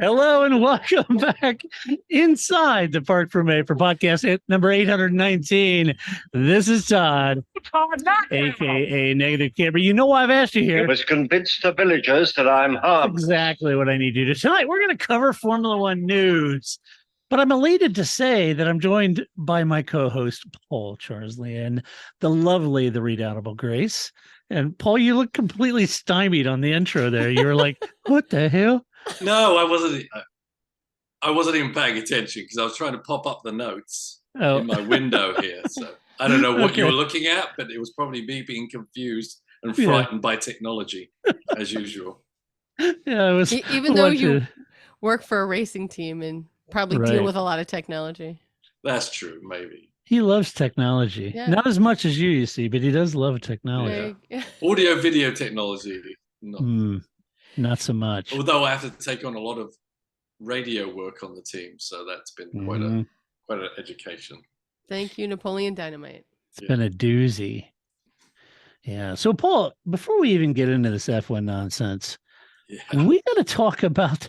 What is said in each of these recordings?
Hello and welcome back inside the Parc Fermé for podcast number 819. This is Todd, aka Negative Camper. You know why I've asked you here. You must convince the villagers that I'm harmless. Exactly what I need to do. Tonight, we're going to cover Formula One news. But I'm elated to say that I'm joined by my co-host, Paul Charsley, and the lovely, the redoubtable Grace. And Paul, you look completely stymied on the intro there. You were like, what the hell? No, I wasn't. I wasn't even paying attention because I was trying to pop up the notes in my window here. So I don't know what you were looking at, but it was probably me being confused and frightened by technology, as usual. Yeah, it was. Even though you work for a racing team and probably deal with a lot of technology. That's true, maybe. He loves technology. Yeah. Not as much as you see, but he does love technology. Yeah. Audio, video technology. Not so much. Although I have to take on a lot of radio work on the team, so that's been quite an education. Thank you, Napoleon Dynamite. It's been a doozy. Yeah. So, Paul, before we even get into this F1 nonsense, we got to talk about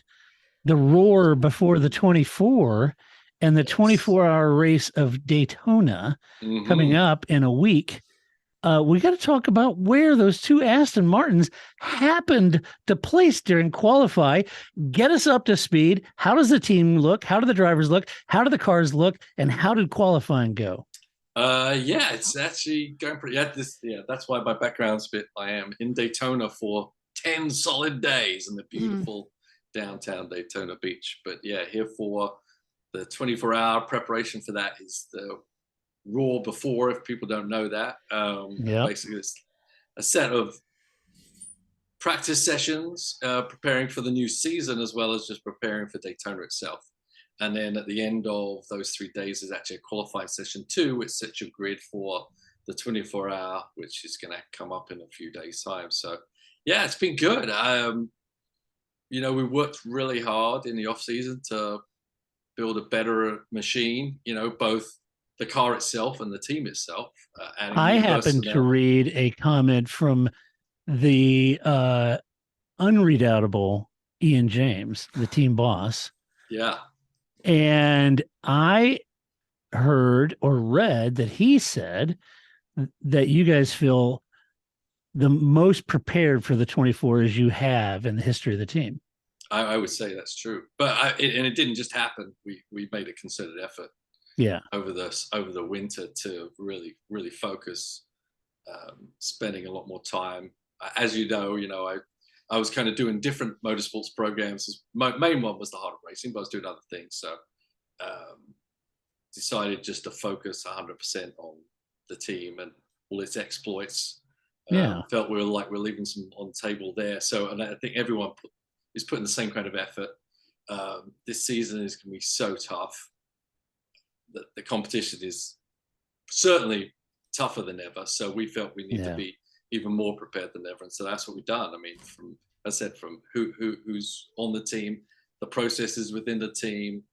the roar before the 24 and the 24-hour race of Daytona coming up in a week. We got to talk about where those two Aston Martins happened to place during qualify. Get us up to speed. How does the team look? How do the drivers look? How do the cars look? And how did qualifying go? It's actually going pretty. That's why my background's a bit. I am in Daytona for 10 solid days in the beautiful downtown Daytona Beach. But yeah, here for the 24-hour preparation for that is the Raw before, if people don't know that. Basically it's a set of practice sessions preparing for the new season, as well as just preparing for Daytona itself. And then at the end of those 3 days is actually a qualifying session 2, which sets your grid for the 24-hour, which is going to come up in a few days' time. So yeah, it's been good. We worked really hard in the off season to build a better machine, both the car itself and the team itself. I happened to read a comment from the unredoubtable Ian James, the team boss. Yeah. And I heard or read that he said that you guys feel the most prepared for the 24 as you have in the history of the team. I would say that's true. But it didn't just happen. We made a concerted effort. Yeah, over the winter to really focus, spending a lot more time. As you know, I was kind of doing different motorsports programs. My main one was the hard racing, but I was doing other things. So decided just to focus 100% on the team and all its exploits. Felt we're leaving some on the table there. So, and I think everyone is putting the same kind of effort. This season is going to be so tough. The competition is certainly tougher than ever. So we felt we need to be even more prepared than ever. And so that's what we've done. I mean, from who's on the team, the processes within the team,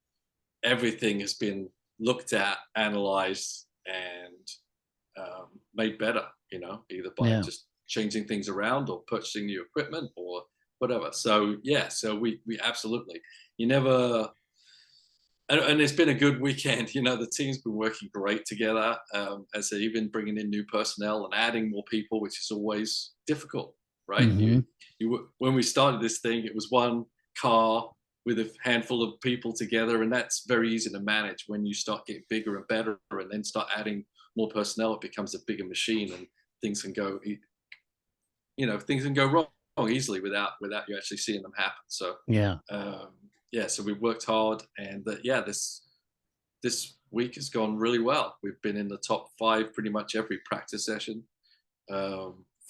everything has been looked at, analyzed, and made better, either by just changing things around or purchasing new equipment or whatever. So, we absolutely, and it's been a good weekend. The team's been working great together, as they're even bringing in new personnel and adding more people, which is always difficult, right? When we started this thing, it was one car with a handful of people together, and that's very easy to manage. When you start getting bigger and better and then start adding more personnel, it becomes a bigger machine, and things can go, wrong easily without you actually seeing them happen. So so we worked hard, and this week has gone really well. We've been in the top 5 pretty much every practice session,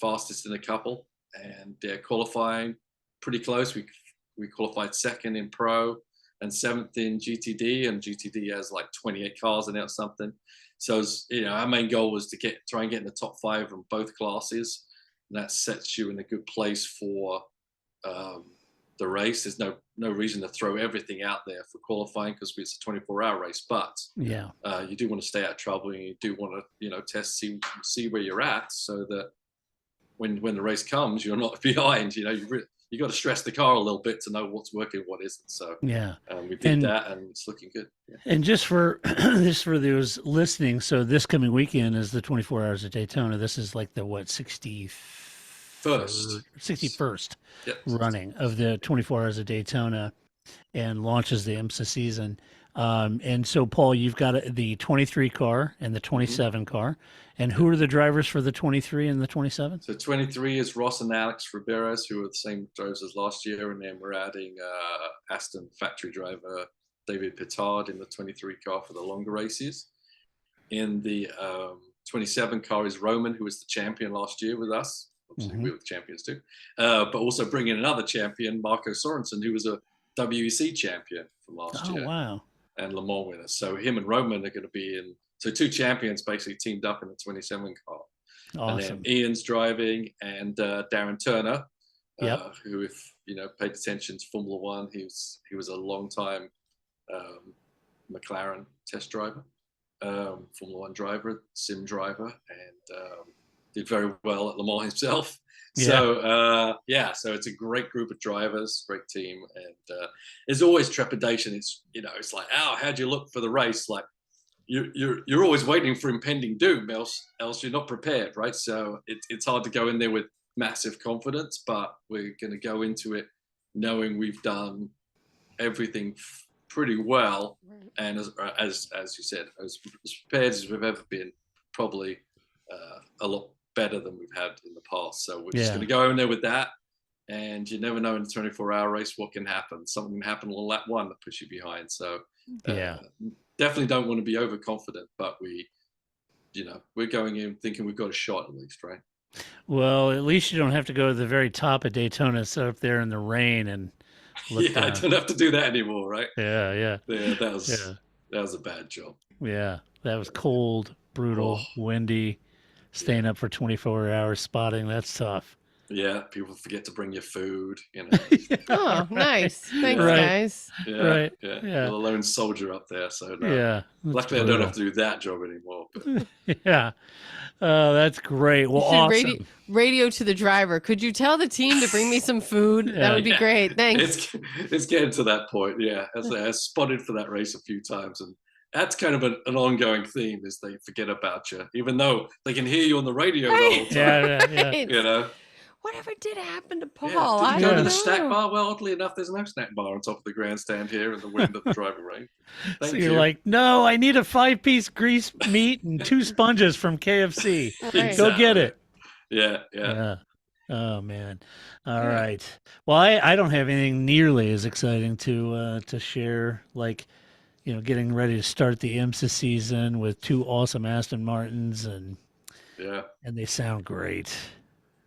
fastest in a couple, and qualifying pretty close. We qualified 2nd in Pro and 7th in GTD, and GTD has like 28 cars in it or something. So our main goal was to try and get in the top 5 in both classes, and that sets you in a good place for the race. There's no reason to throw everything out there for qualifying because it's a 24-hour race, but you do want to stay out of trouble, and you do want to test, see where you're at, so that when the race comes, you're not behind. You you got to stress the car a little bit to know what's working, what isn't. So Yeah. we did that, and it's looking good. Yeah. And just for for those listening, so this coming weekend is the 24 Hours of Daytona. This is like the 61st running of the 24 Hours of Daytona, and launches the IMSA season. And so, Paul, you've got the 23 car and the 27 car. And who are the drivers for the 23 and the 27? So 23 is Ross and Alex Riberas, who are the same drivers as last year. And then we're adding Aston factory driver David Pittard in the 23 car for the longer races. In the 27 car is Roman, who was the champion last year with us. Obviously, we were the champions too. But also bringing another champion, Marco Sorensen, who was a WEC champion from last year. Oh, wow. And Le Mans winner. So him and Roman are going to be in. So two champions basically teamed up in the 27 car. Awesome. And then Ian's driving, and Darren Turner, who, if you know, paid attention to Formula One, he was a long time McLaren test driver, Formula One driver, sim driver, and did very well at Le Mans himself. So so it's a great group of drivers, great team, and there's always trepidation. It's it's like, how'd you look for the race? Like you're always waiting for impending doom, else you're not prepared, right? So it's hard to go in there with massive confidence, but we're going to go into it knowing we've done everything pretty well, and as you said, as prepared as we've ever been, probably a lot better than we've had in the past. So we're just going to go in there with that, and you never know in a 24-hour race what can happen. Something can happen on lap one that puts you behind. So definitely don't want to be overconfident, but we're going in thinking we've got a shot at least, right? Well, at least you don't have to go to the very top of Daytona, sit up there in the rain and look down. I don't have to do that anymore, right? Yeah, that was a bad job. Yeah, that was cold, brutal, windy, staying up for 24 hours spotting. That's tough. Yeah, people forget to bring your food, Oh, nice. Thanks, guys. Yeah. A lone soldier up there. So luckily I don't have to do that job anymore. But. Yeah. That's great. Well, awesome. Radio to the driver. Could you tell the team to bring me some food? That would be great. Thanks. It's getting to that point. Yeah, I spotted for that race a few times, and that's kind of an ongoing theme, is they forget about you, even though they can hear you on the radio the whole time. Yeah. Whatever did happen to Paul? Did you go to the snack bar? Well, oddly enough, there's no snack bar on top of the grandstand here in the wind of the driving range. So you're like, no, I need a 5-piece grease meat and 2 sponges from KFC. Right. Go get it. Yeah. Oh man. All right. Well, I don't have anything nearly as exciting to share, like, getting ready to start the IMSA season with 2 awesome Aston Martins, and they sound great.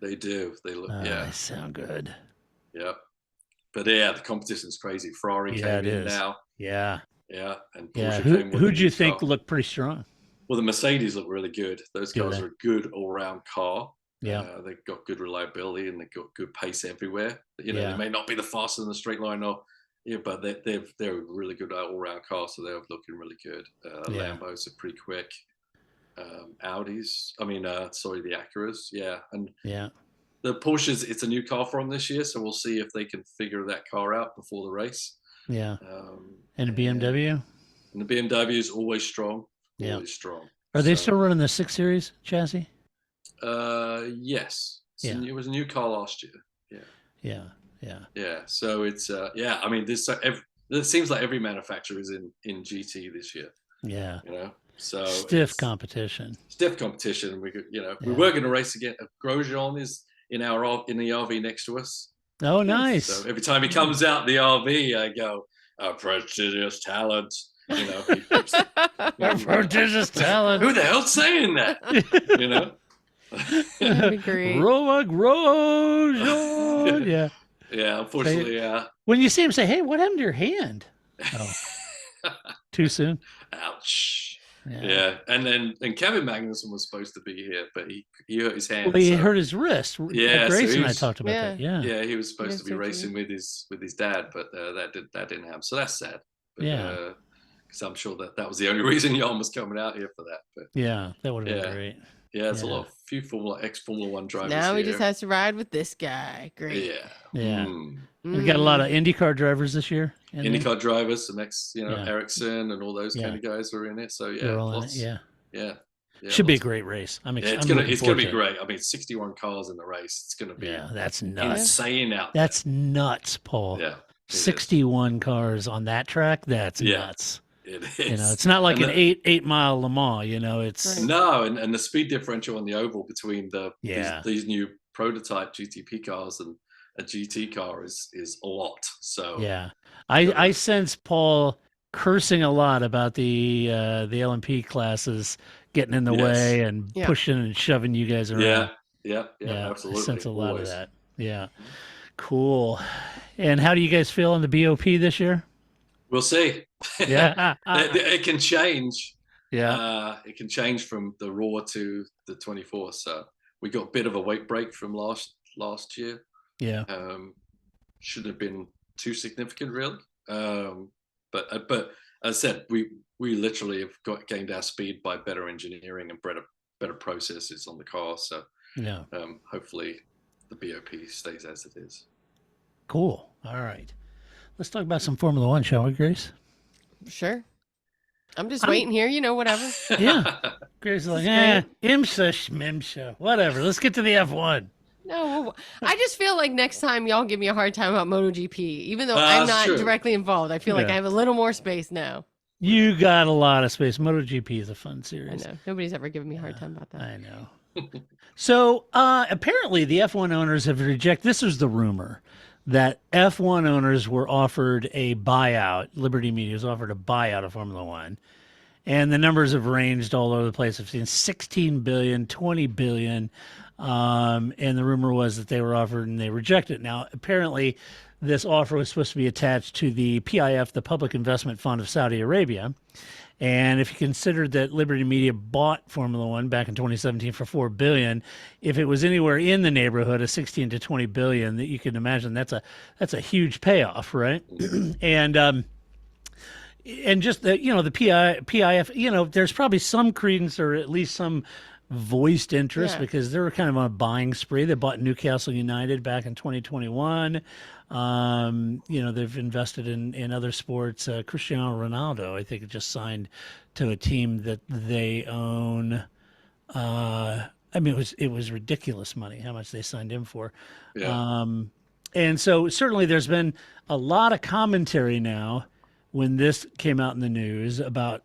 They do. They look. They sound good. Yeah. But the competition's crazy. Ferrari came in now. Yeah. Yeah. And Porsche came with who'd you think looked pretty strong? Well, the Mercedes look really good. Those guys are a good all-round car. Yeah. They've got good reliability, and they've got good pace everywhere. They may not be the fastest in the straight line, but they're a really good all-round car, so they're looking really good. Lambos are pretty quick. The Acuras, and the Porsches, it's a new car for them this year, so we'll see if they can figure that car out before the race. And the BMW, and the BMW is always strong. Are they still running the 6 Series chassis? Yes. It was a new car last year. So it's it seems like every manufacturer is in GT this year. So stiff competition. We were going to race again. Grosjean is in the RV next to us. Oh, nice. So every time he comes out the RV, I go, prodigious talent. Prodigious talent. Who the hell's saying that? That'd be great. Grosjean. Yeah, unfortunately, when you see him, say, "Hey, what happened to your hand?" Oh, too soon. Ouch. Yeah, and Kevin Magnussen was supposed to be here, but he hurt his hand. Well, he hurt his wrist. Yeah, Grayson and I talked about that. Yeah, he was supposed to be racing with his dad, but that didn't happen. So that's sad. But, because I'm sure that was the only reason Jan was coming out here for that. But that would have been great. Yeah, it's a few ex-Formula One drivers. Now he just has to ride with this guy. Great. Yeah. We got a lot of IndyCar drivers this year. IndyCar drivers, some Ericsson and all those kind of guys are in it. So yeah, should be a great race. It's gonna be great. I mean, 61 cars in the race. It's gonna be that's nuts. Insane out. That's nuts, Paul. Yeah, 61 cars on that track. That's nuts. It is. It's not like an 8-mile Le Mans. It's no, and the speed differential on the oval between these new prototype GTP cars and a GT car is a lot. So I sense Paul cursing a lot about the LMP classes getting in the way and pushing and shoving you guys around. Yeah, absolutely. I sense a lot of that. Yeah, cool. And how do you guys feel on the BOP this year? We'll see. Yeah, it can change. Yeah, it can change from the Raw to the 24. So we got a bit of a weight break from last year. Yeah, shouldn't have been too significant, really. But as I said, we literally have gained our speed by better engineering and better processes on the car. So hopefully the BOP stays as it is. Cool. All right, let's talk about some Formula One, shall we, Grace? Sure. I'm just waiting here, whatever. Yeah. Grace is like, IMSA, schmimsha, whatever. Let's get to the F1. No, I just feel like next time y'all give me a hard time about MotoGP, even though I'm not directly involved. I feel like I have a little more space now. You got a lot of space. MotoGP is a fun series. I know. Nobody's ever given me a hard time about that. I know. So apparently the F1 owners have rejected, this was the rumor, that F1 owners were offered a buyout. Liberty Media was offered a buyout of Formula One. And the numbers have ranged all over the place. I've seen 16 billion, 20 billion. And the rumor was that they were offered and they rejected it. Now, apparently, this offer was supposed to be attached to the PIF, the Public Investment Fund of Saudi Arabia. And if you considered that Liberty Media bought Formula One back in 2017 for $4 billion, if it was anywhere in the neighborhood of 16 to 20 billion, that you can imagine that's a huge payoff, right? And just the PIF, there's probably some credence or at least some voiced interest because they were kind of on a buying spree. They bought Newcastle United back in 2021. They've invested in other sports. Cristiano Ronaldo, I think, just signed to a team that they own. It was ridiculous money how much they signed him for. Yeah. And so certainly there's been a lot of commentary now when this came out in the news about,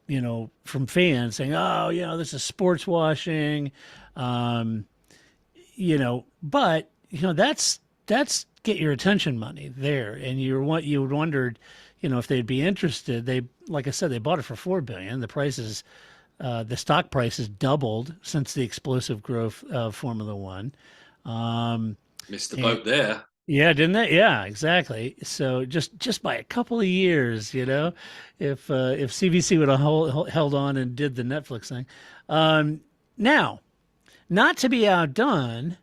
from fans saying, this is sports washing, but, that's get your attention money there. And you would wondered, if they'd be interested. Like I said, they bought it for $4 billion. The prices, the stock price has doubled since the explosive growth of Formula One. Missed the boat there. Yeah, didn't they? Yeah, exactly. So just by a couple of years, if CBC would have held on and did the Netflix thing. Now, not to be outdone,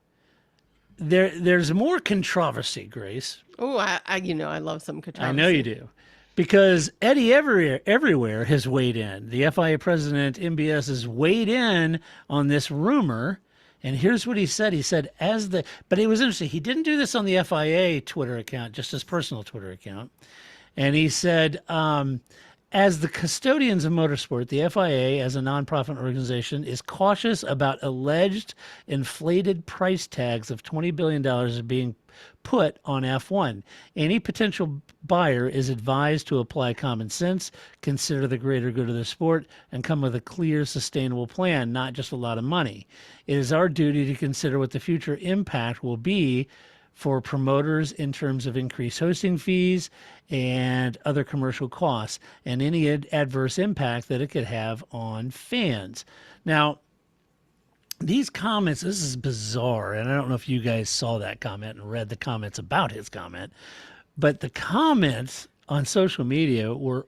there's more controversy, Grace. Oh, I love some controversy. I know you do. Because Eddie Everywhere has weighed in. The FIA president, MBS, has weighed in on this rumor. And here's what he said. He said, but it was interesting. He didn't do this on the FIA Twitter account, just his personal Twitter account. And he said, as the custodians of motorsport, the FIA, as a nonprofit organization, is cautious about alleged inflated price tags of $20 billion being put on F1. Any potential buyer is advised to apply common sense, consider the greater good of the sport, and come with a clear, sustainable plan, not just a lot of money. It is our duty to consider what the future impact will be for promoters in terms of increased hosting fees and other commercial costs, and any adverse impact that it could have on fans. Now, these comments, this is bizarre, and I don't know if you guys saw that comment and read the comments about his comment, but the comments on social media were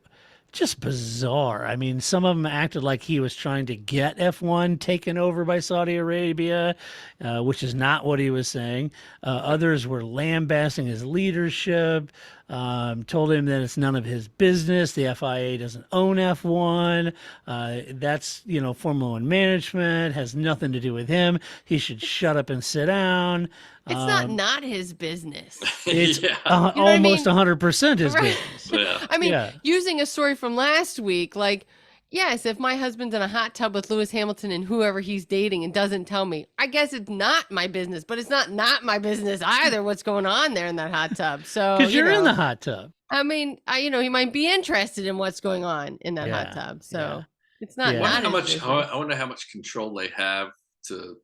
just bizarre. I mean, some of them acted like he was trying to get F1 taken over by Saudi Arabia, which is not what he was saying. Others were lambasting his leadership. told him that it's none of his business. The FIA doesn't own F1. That's, Formula One management, has nothing to do with him. He should shut up and sit down. It's not his business. It's almost 100% his business. Yeah. I mean, using a story from last week, like, yes, if my husband's in a hot tub with Lewis Hamilton and whoever he's dating and doesn't tell me, I guess it's not my business, but it's not my business either what's going on there in that hot tub. So because you're in the hot tub. I mean, he might be interested in what's going on in that hot tub. So it's not. I not I wonder how much control they have to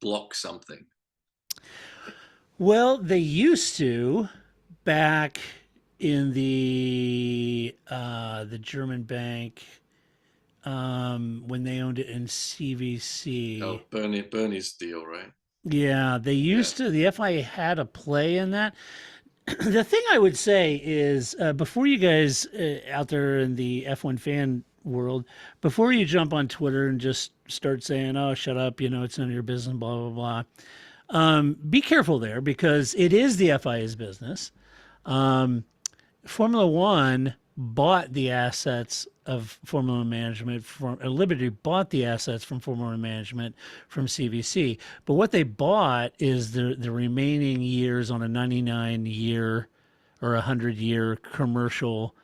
block something. Well, they used to back in the German bank. When they owned it in CVC. Oh, Bernie's deal, right? Yeah, they used to. The FIA had a play in that. The thing I would say is, before you guys out there in the F1 fan world, before you jump on Twitter and just start saying, "Oh, shut up," it's none of your business, blah blah blah. Be careful there, because it is the FIA's business. Formula One bought the assets of Formula One management Liberty bought the assets from Formula One management from CVC. But what they bought is the remaining years on a 99-year or 100-year commercial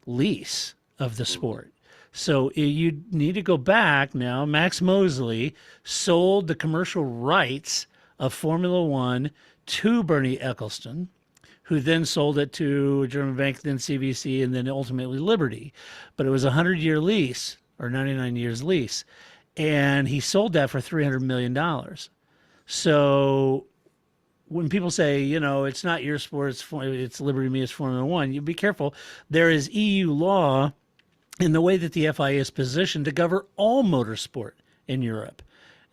lease of the sport. So you need to go back now. Max Mosley sold the commercial rights of Formula One to Bernie Ecclestone, who then sold it to a German bank, then CVC, and then ultimately Liberty. But it was a 100-year lease, or 99 years lease, and he sold that for $300 million. So when people say, it's not your sport, it's Liberty, me, it's Formula One, you be careful. There is EU law in the way that the FIA is positioned to govern all motorsport in Europe.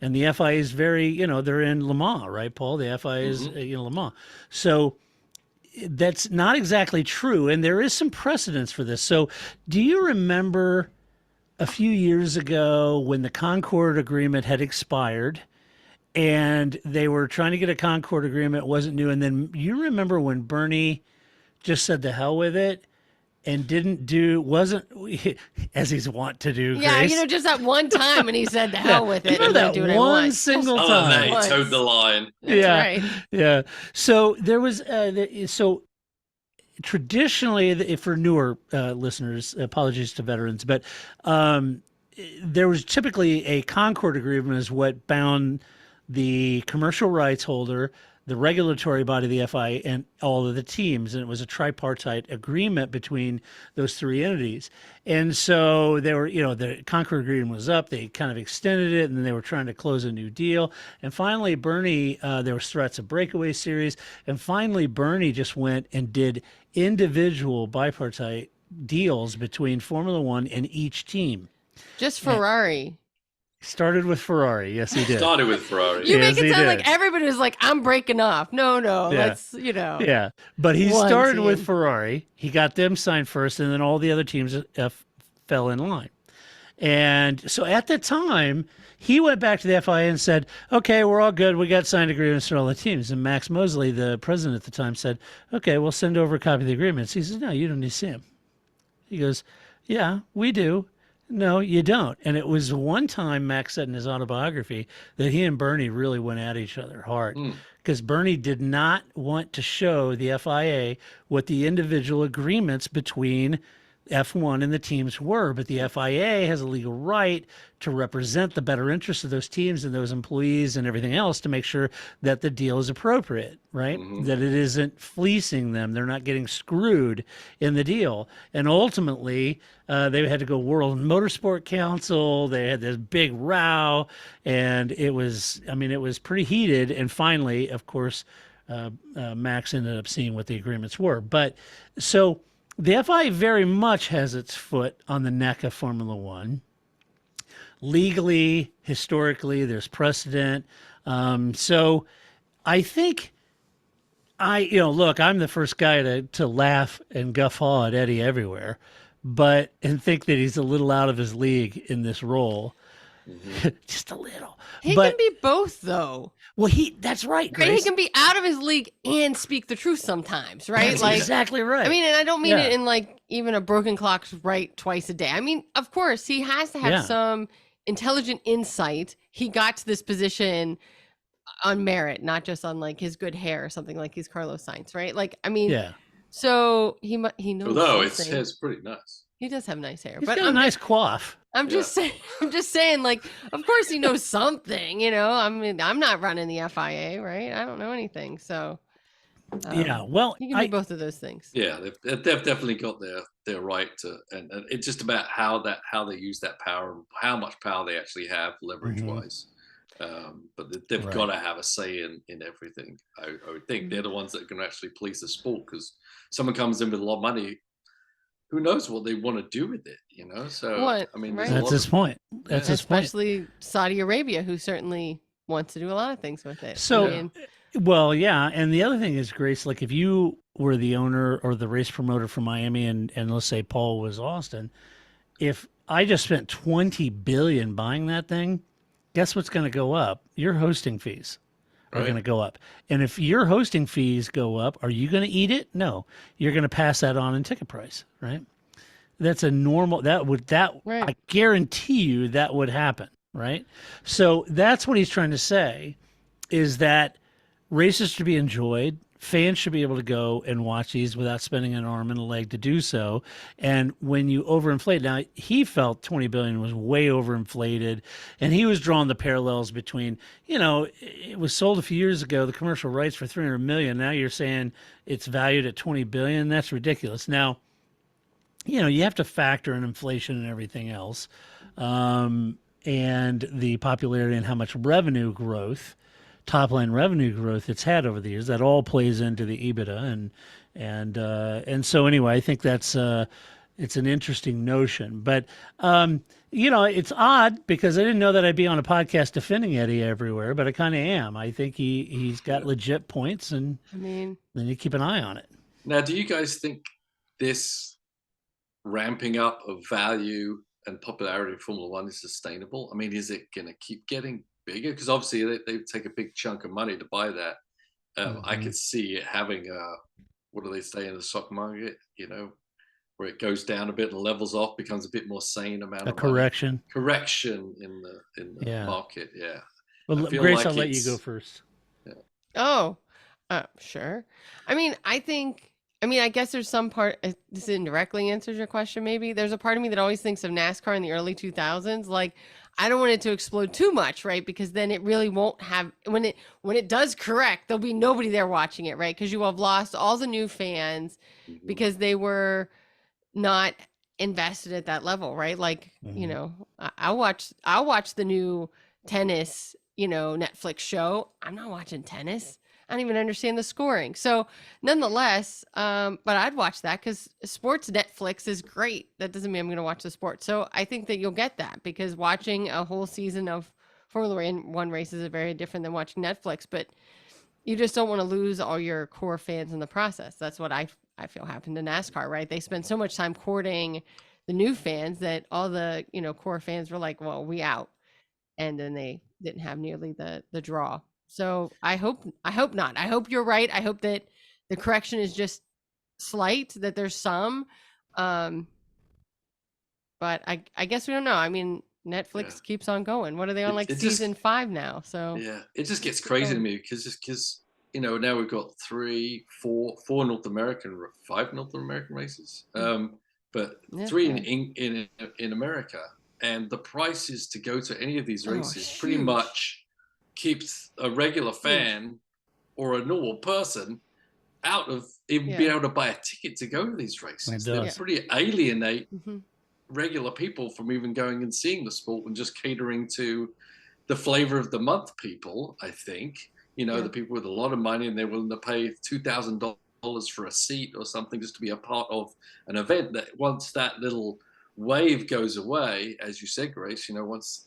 And the FIA is very, they're in Le Mans, right, Paul? The FIA is Le Mans. So that's not exactly true, and there is some precedence for this. So do you remember a few years ago when the Concord Agreement had expired and they were trying to get a Concord Agreement, wasn't new, and then you remember when Bernie just said the hell with it and wasn't, as he's wont to do, Grace. Yeah, just that one time when he said the hell with it. Remember that one single time. He towed the line. That's right. Yeah. So there was, traditionally, for newer listeners, apologies to veterans, but there was typically a Concord Agreement is what bound the commercial rights holder, the regulatory body, the FIA, and all of the teams. And it was a tripartite agreement between those three entities. And so they were, the Concord Agreement was up. They kind of extended it, and then they were trying to close a new deal. And finally, Bernie, there was threats of breakaway series. And finally, Bernie just went and did individual bipartite deals between Formula One and each team. Just Ferrari. Started with Ferrari. Yes, he did. Started with Ferrari. You make it sound like everybody was like, I'm breaking off. No, let's, Yeah, but he started with Ferrari. He got them signed first, and then all the other teams fell in line. And so at the time, he went back to the FIA and said, okay, we're all good. We got signed agreements for all the teams. And Max Mosley, the president at the time, said, okay, we'll send over a copy of the agreements. He says, no, you don't need to see them. He goes, yeah, we do. No, you don't. And it was one time, Max said in his autobiography, that he and Bernie really went at each other hard, because Bernie did not want to show the FIA what the individual agreements between F1 and the teams were. But the FIA has a legal right to represent the better interests of those teams and those employees and everything else to make sure that the deal is appropriate, right? That it isn't fleecing them. They're not getting screwed in the deal. And ultimately, they had to go World Motorsport Council. They had this big row, and it was pretty heated. And finally, of course, Max ended up seeing what the agreements were. But so the FIA very much has its foot on the neck of Formula One. Legally, historically, there's precedent. So I think look, I'm the first guy to laugh and guffaw at Eddie everywhere, and think that he's a little out of his league in this role. just a little. He but can be both, though. well, that's right, Grace. Right? He can be out of his league and speak the truth sometimes, right? That's like exactly right. I mean, and I don't mean it in like even a broken clock's right twice a day. I mean, of course, he has to have some intelligent insight. He got to this position on merit, not just on like his good hair or something like he's Carlos Sainz, right? Like, I mean, so he knows. Although his hair's pretty nice. He does have nice hair, He's but got a nice coif. I'm just saying, like, of course he knows something, I mean, I'm not running the FIA, right? I don't know anything. So, well, you can do both of those things. Yeah, they've definitely got their right to, and it's just about how they use that power, how much power they actually have leverage wise. But they've got to have a say in everything. I would think they're the ones that can actually police the sport, because someone comes in with a lot of money, who knows what they want to do with it, So I mean, that's his point. That's his point. Especially Saudi Arabia, who certainly wants to do a lot of things with it. So, well, yeah, and the other thing is, Grace, like if you were the owner or the race promoter for Miami, and let's say Paul was Austin, if I just spent $20 billion buying that thing, guess what's going to go up? Your hosting fees are going to go up. And if your hosting fees go up, are you going to eat it? No, you're going to pass that on in ticket price, right? That's a normal, I guarantee you that would happen, right? So that's what he's trying to say, is that races should be enjoyed. Fans should be able to go and watch these without spending an arm and a leg to do so. And when you overinflate, now he felt 20 billion was way overinflated, and he was drawing the parallels between, it was sold a few years ago, the commercial rights for 300 million. Now you're saying it's valued at 20 billion. That's ridiculous. Now, you have to factor in inflation and everything else, and the popularity and how much revenue growth, top line revenue growth it's had over the years. That all plays into the EBITDA, and so anyway, I think that's it's an interesting notion. But it's odd because I didn't know that I'd be on a podcast defending Eddie everywhere, but I kind of am. I think he's got legit points, and I mean, then you keep an eye on it. Now, do you guys think this ramping up of value and popularity of Formula One is sustainable? I mean, is it going to keep getting bigger? Because obviously they take a big chunk of money to buy that. I could see it having what do they say in the stock market? Where it goes down a bit and levels off, becomes a bit more sane amount of correction in the market. Yeah. Well, Grace, I'll let you go first. Yeah. Oh, sure. I guess there's some part, this indirectly answers your question, maybe. There's a part of me that always thinks of NASCAR in the early 2000s. Like, I don't want it to explode too much, right? Because then it really won't have, when it does correct, there'll be nobody there watching it, right? Because you have lost all the new fans because they were not invested at that level, right? Like, I'll watch the new tennis, Netflix show. I'm not watching tennis. I don't even understand the scoring. So nonetheless, but I'd watch that because sports Netflix is great. That doesn't mean I'm going to watch the sport. So I think that you'll get that, because watching a whole season of Formula One races is very different than watching Netflix, but you just don't want to lose all your core fans in the process. That's what I feel happened to NASCAR, right? They spent so much time courting the new fans that all the, core fans were like, well, we out. And then they didn't have nearly the draw. So I hope not. I hope you're right. I hope that the correction is just slight, that there's some, but I guess we don't know. I mean, Netflix keeps on going. What are they on, season 5 now? So it just gets crazy to me because now we've got 5 North American races, but 3 in America, and the prices to go to any of these races pretty much keeps a regular fan or a normal person out of even being able to buy a ticket to go to these races. They pretty alienate regular people from even going and seeing the sport, and just catering to the flavor of the month people, I think. The people with a lot of money, and they're willing to pay $2,000 for a seat or something just to be a part of an event that, once that little wave goes away, as you said, Grace, once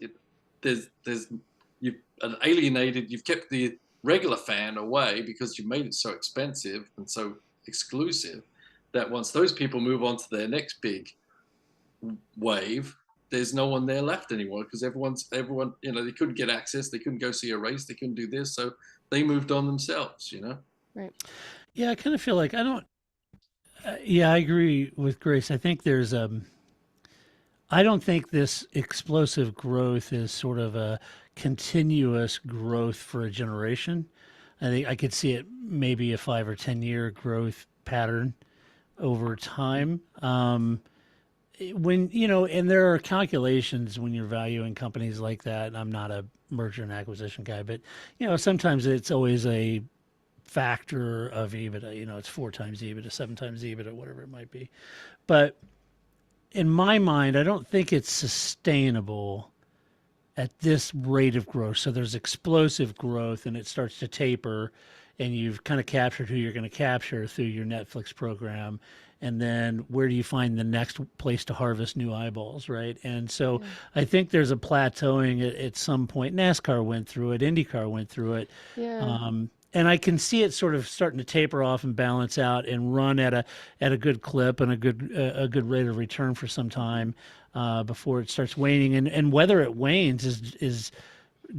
you've kept the regular fan away because you made it so expensive and so exclusive, that once those people move on to their next big wave, there's no one there left anymore because everyone, you know, they couldn't get access, they couldn't go see a race, they couldn't do this, so they moved on themselves, you know. Right. Yeah, I kind of feel like I don't. Yeah, I agree with Grace. I think there's I don't think this explosive growth is sort of a continuous growth for a generation. I think I could see it maybe a 5 or 10 year growth pattern over time. When, you know, and there are calculations when you're valuing companies like that. And I'm not a merger and acquisition guy, but, you know, sometimes it's always a factor of EBITDA. You know, it's 4 times EBITDA, 7 times EBITDA, whatever it might be. But in my mind, I don't think it's sustainable at this rate of growth. So there's explosive growth and it starts to taper, and you've kind of captured who you're going to capture through your Netflix program. And then where do you find the next place to harvest new eyeballs, right? And so I think there's a plateauing at some point. NASCAR went through it, IndyCar went through it. Yeah. And I can see it sort of starting to taper off and balance out and run at a good clip and a good rate of return for some time before it starts waning. And whether it wanes is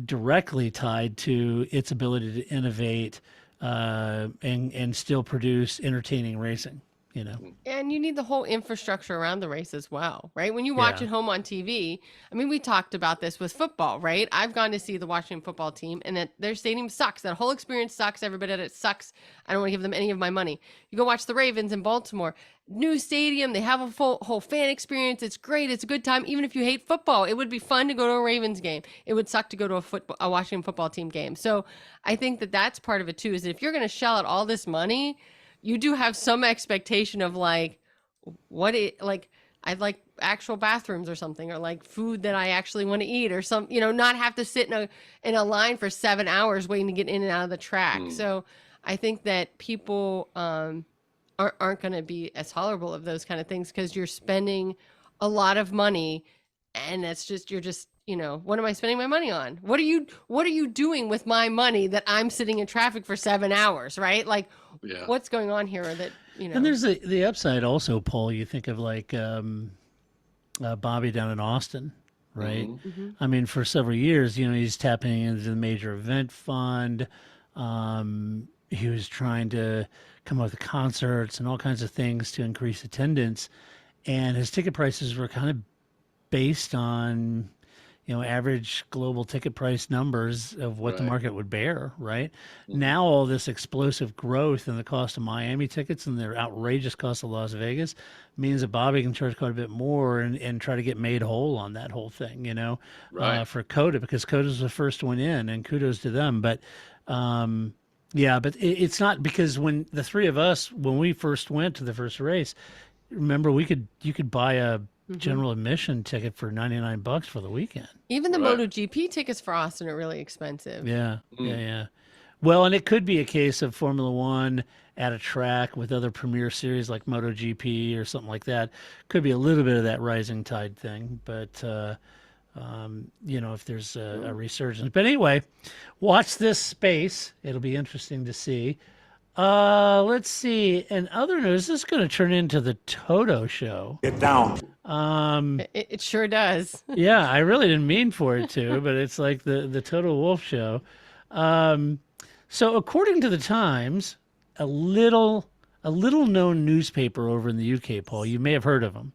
directly tied to its ability to innovate and still produce entertaining racing. You know, And you need the whole infrastructure around the race as well, right? When you watch Yeah. at home on TV, I mean, we talked about this with football, right? I've gone to see the Washington football team, and that their stadium sucks. That whole experience sucks. Everybody at it sucks. I don't want to give them any of my money. You go watch the Ravens in Baltimore, new stadium. They have a whole fan experience. It's great. It's a good time. Even if you hate football, it would be fun to go to a Ravens game. It would suck to go to a Washington football team game. So I think that that's part of it too. Is that if you're going to shell out all this money, you do have some expectation of like like I'd like actual bathrooms or something, or like food that I actually want to eat, or some, you know, not have to sit in a line for 7 hours waiting to get in and out of the track. So I think that people aren't going to be as tolerable of those kind of things because you're spending a lot of money, and that's just you're just, you know, what am I spending my money on? What are you doing with my money that I'm sitting in traffic for 7 hours, right? Like, what's going on here that, you know? And there's the upside also, Paul. You think of like Bobby down in Austin, right? I mean, for several years, you know, he's tapping into the major event fund. He was trying to come up with concerts and all kinds of things to increase attendance. And his ticket prices were kind of based on, you know, average global ticket price numbers of what the market would bear, right? Now all this explosive growth in the cost of Miami tickets and their outrageous cost of Las Vegas means that Bobby can charge quite a bit more and try to get made whole on that whole thing, you know, for Coda, because Coda's the first one in, and kudos to them. But yeah, but it's not, because when the three of us, when we first went to the first race, remember you could buy a general admission ticket for $99 for the weekend. Even the MotoGP tickets for Austin are really expensive. Yeah. Well, and it could be a case of Formula One at a track with other premier series like MotoGP or something like that. Could be a little bit of that rising tide thing, but you know, if there's a resurgence. But anyway, watch this space. It'll be interesting to see. Let's see. In other news, this is going to turn into the Toto show. Get down. It sure does. Yeah, I really didn't mean for it to, but it's like the Toto Wolff show. So according to the Times, a little known newspaper over in the UK, Paul, you may have heard of them.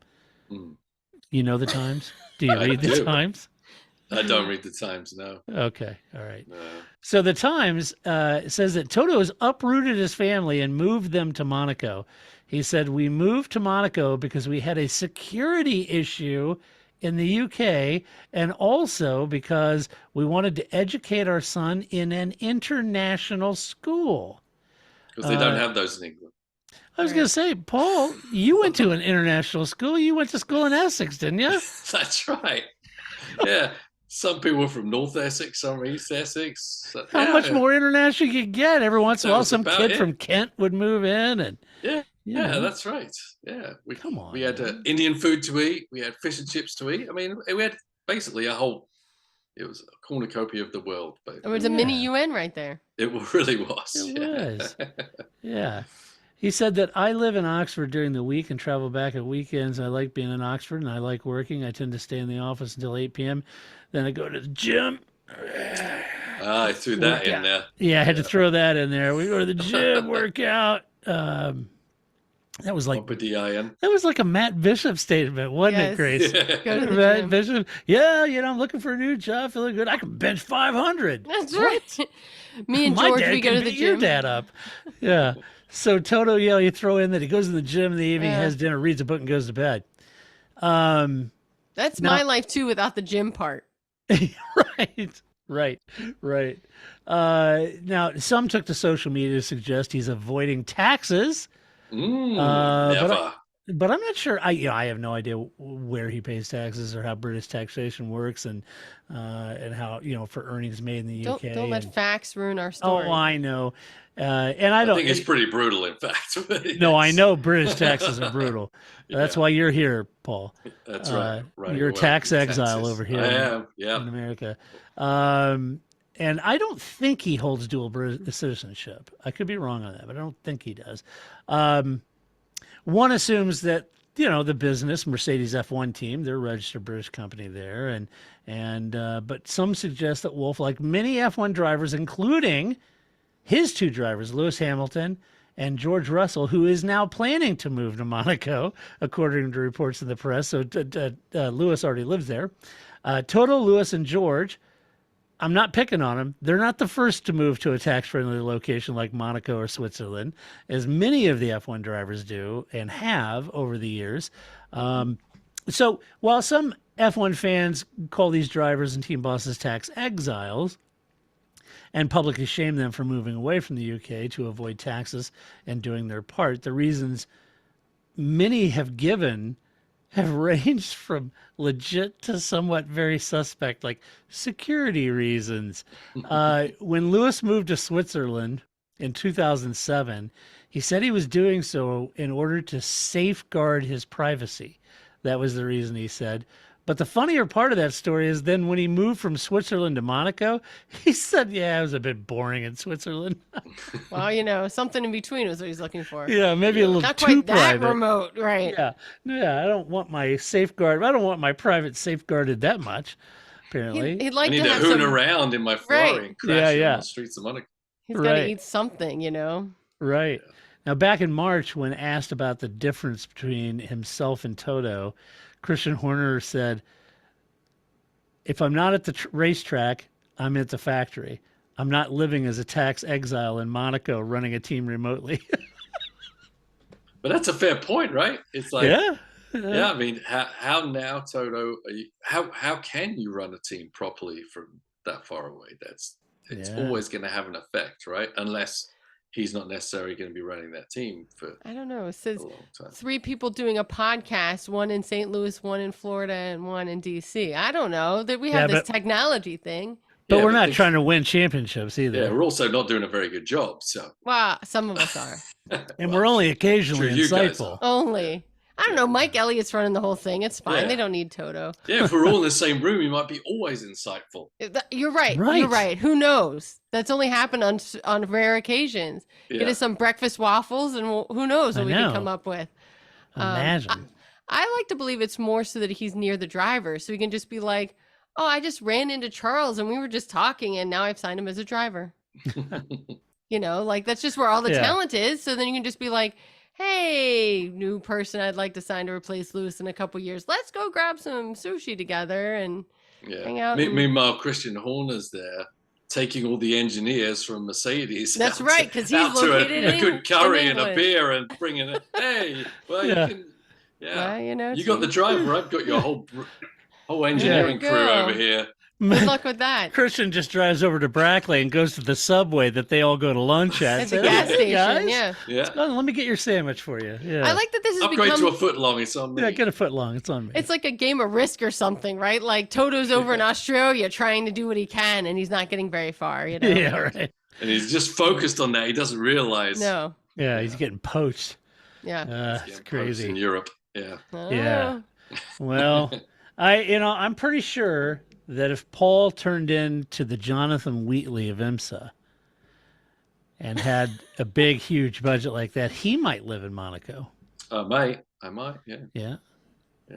You know the Times? Do you read the Times? I don't read the Times, no. Okay, all right. No. So the Times says that Toto has uprooted his family and moved them to Monaco. He said, "We moved to Monaco because we had a security issue in the UK, and also because we wanted to educate our son in an international school." Because they don't have those in England. I was going to say, Paul, you went to an international school. You went to school in Essex, didn't you? That's right. Yeah. Some people from North Essex, some East Essex. How much more international you could get? Every once in a while, some kid from Kent would move in, and yeah, that's right. Yeah, come on. We had Indian food to eat. We had fish and chips to eat. I mean, we had basically it was a cornucopia of the world. But it was a mini UN right there. It really was. It was. Yeah. He said that I live in Oxford during the week and travel back at weekends. I like being in Oxford and I like working. I tend to stay in the office until 8 p.m. Then I go to the gym. I threw that in there. Yeah, I had to throw that in there. We go to the gym, workout. That was like that was like a Matt Bishop statement, wasn't it, Grace? Go to the Matt gym. Bishop. Yeah, I'm looking for a new job, feeling good. I can bench 500. That's right. Me and My George, dad we go can to the beat your gym. dad up. Yeah. So Toto, you throw in that he goes to the gym in the evening, has dinner, reads a book, and goes to bed. That's my life too, without the gym part. Right. Now, some took to social media to suggest he's avoiding taxes. Never. But I'm not sure. I have no idea where he pays taxes or how British taxation works, and how for earnings made in the UK. Don't let facts ruin our story. Oh, I know, and I don't think it's pretty brutal, in fact. No, I know British taxes are brutal. That's why you're here, Paul. That's right. You're a tax exile over here. I am. Yeah. In America. And I don't think he holds dual citizenship. I could be wrong on that, but I don't think he does. One assumes that the business Mercedes F1 team, they're a registered British company there, but some suggest that Wolff, like many F1 drivers, including his two drivers, Lewis Hamilton and George Russell, who is now planning to move to Monaco, according to reports in the press. So Lewis already lives there. Toto, Lewis, and George, I'm not picking on them. They're not the first to move to a tax-friendly location like Monaco or Switzerland, as many of the F1 drivers do and have over the years. So while some F1 fans call these drivers and team bosses tax exiles and publicly shame them for moving away from the UK to avoid taxes and doing their part, the reasons many have given have ranged from legit to somewhat very suspect, like security reasons. When Lewis moved to Switzerland in 2007, he said he was doing so in order to safeguard his privacy. That was the reason, he said. But the funnier part of that story is then when he moved from Switzerland to Monaco, he said, yeah, it was a bit boring in Switzerland. Well, something in between was what he's looking for. Yeah, maybe a little Not too quite that private. remote, right? Yeah. I don't want my private safeguarded that much. Apparently, He'd like I need to to have hoon some. around in my Ferrari and crash on the streets of Monaco. He's got to eat something, Right. Now, back in March, when asked about the difference between himself and Toto, Christian Horner said, if I'm not at the racetrack, I'm at the factory. I'm not living as a tax exile in Monaco running a team remotely. But that's a fair point, right? It's like, yeah. I mean, how now, Toto? How can you run a team properly from that far away? It's always going to have an effect, right? Unless he's not necessarily going to be running that team for I don't know. It says a long time. 3 people doing a podcast, one in St. Louis, one in Florida, and one in DC. I don't know. That we have this technology thing. But we're not trying to win championships either. Yeah, we're also not doing a very good job. So well, some of us are. And we're only occasionally insightful. Only. I don't know. Mike Elliott's running the whole thing. It's fine. Yeah. They don't need Toto. Yeah, if we're all in the same room, you might be always insightful. You're right. You're right. Who knows? That's only happened on rare occasions. Get us some breakfast waffles, and who knows what we can come up with. Imagine. I like to believe it's more so that he's near the driver, so he can just be like, "Oh, I just ran into Charles, and we were just talking, and now I've signed him as a driver." Like that's just where all the talent is. So then you can just be like, hey, new person I'd like to sign to replace Lewis in a couple years. Let's go grab some sushi together and hang out. Meanwhile, Christian Horner's there taking all the engineers from Mercedes. That's right, because he's located a good curry and a beer and bringing it. Hey, well, you can. Well, you got the driver. I've got your whole engineering crew over here. Good luck with that. Christian just drives over to Brackley and goes to the Subway that they all go to lunch at. At the gas station, guys, let me get your sandwich for you. Yeah. I like that this has upgrade to a foot long. It's on me. Yeah, get a foot long. It's on me. It's like a game of Risk or something, right? Like Toto's over in Australia trying to do what he can, and he's not getting very far. Yeah, right. And he's just focused on that. He doesn't realize. No. Yeah, he's getting poached. Yeah. It's crazy in Europe. Yeah. Yeah. Well, I'm pretty sure that if Paul turned into the Jonathan Wheatley of IMSA and had a big, huge budget like that, he might live in Monaco. I might, yeah. Yeah.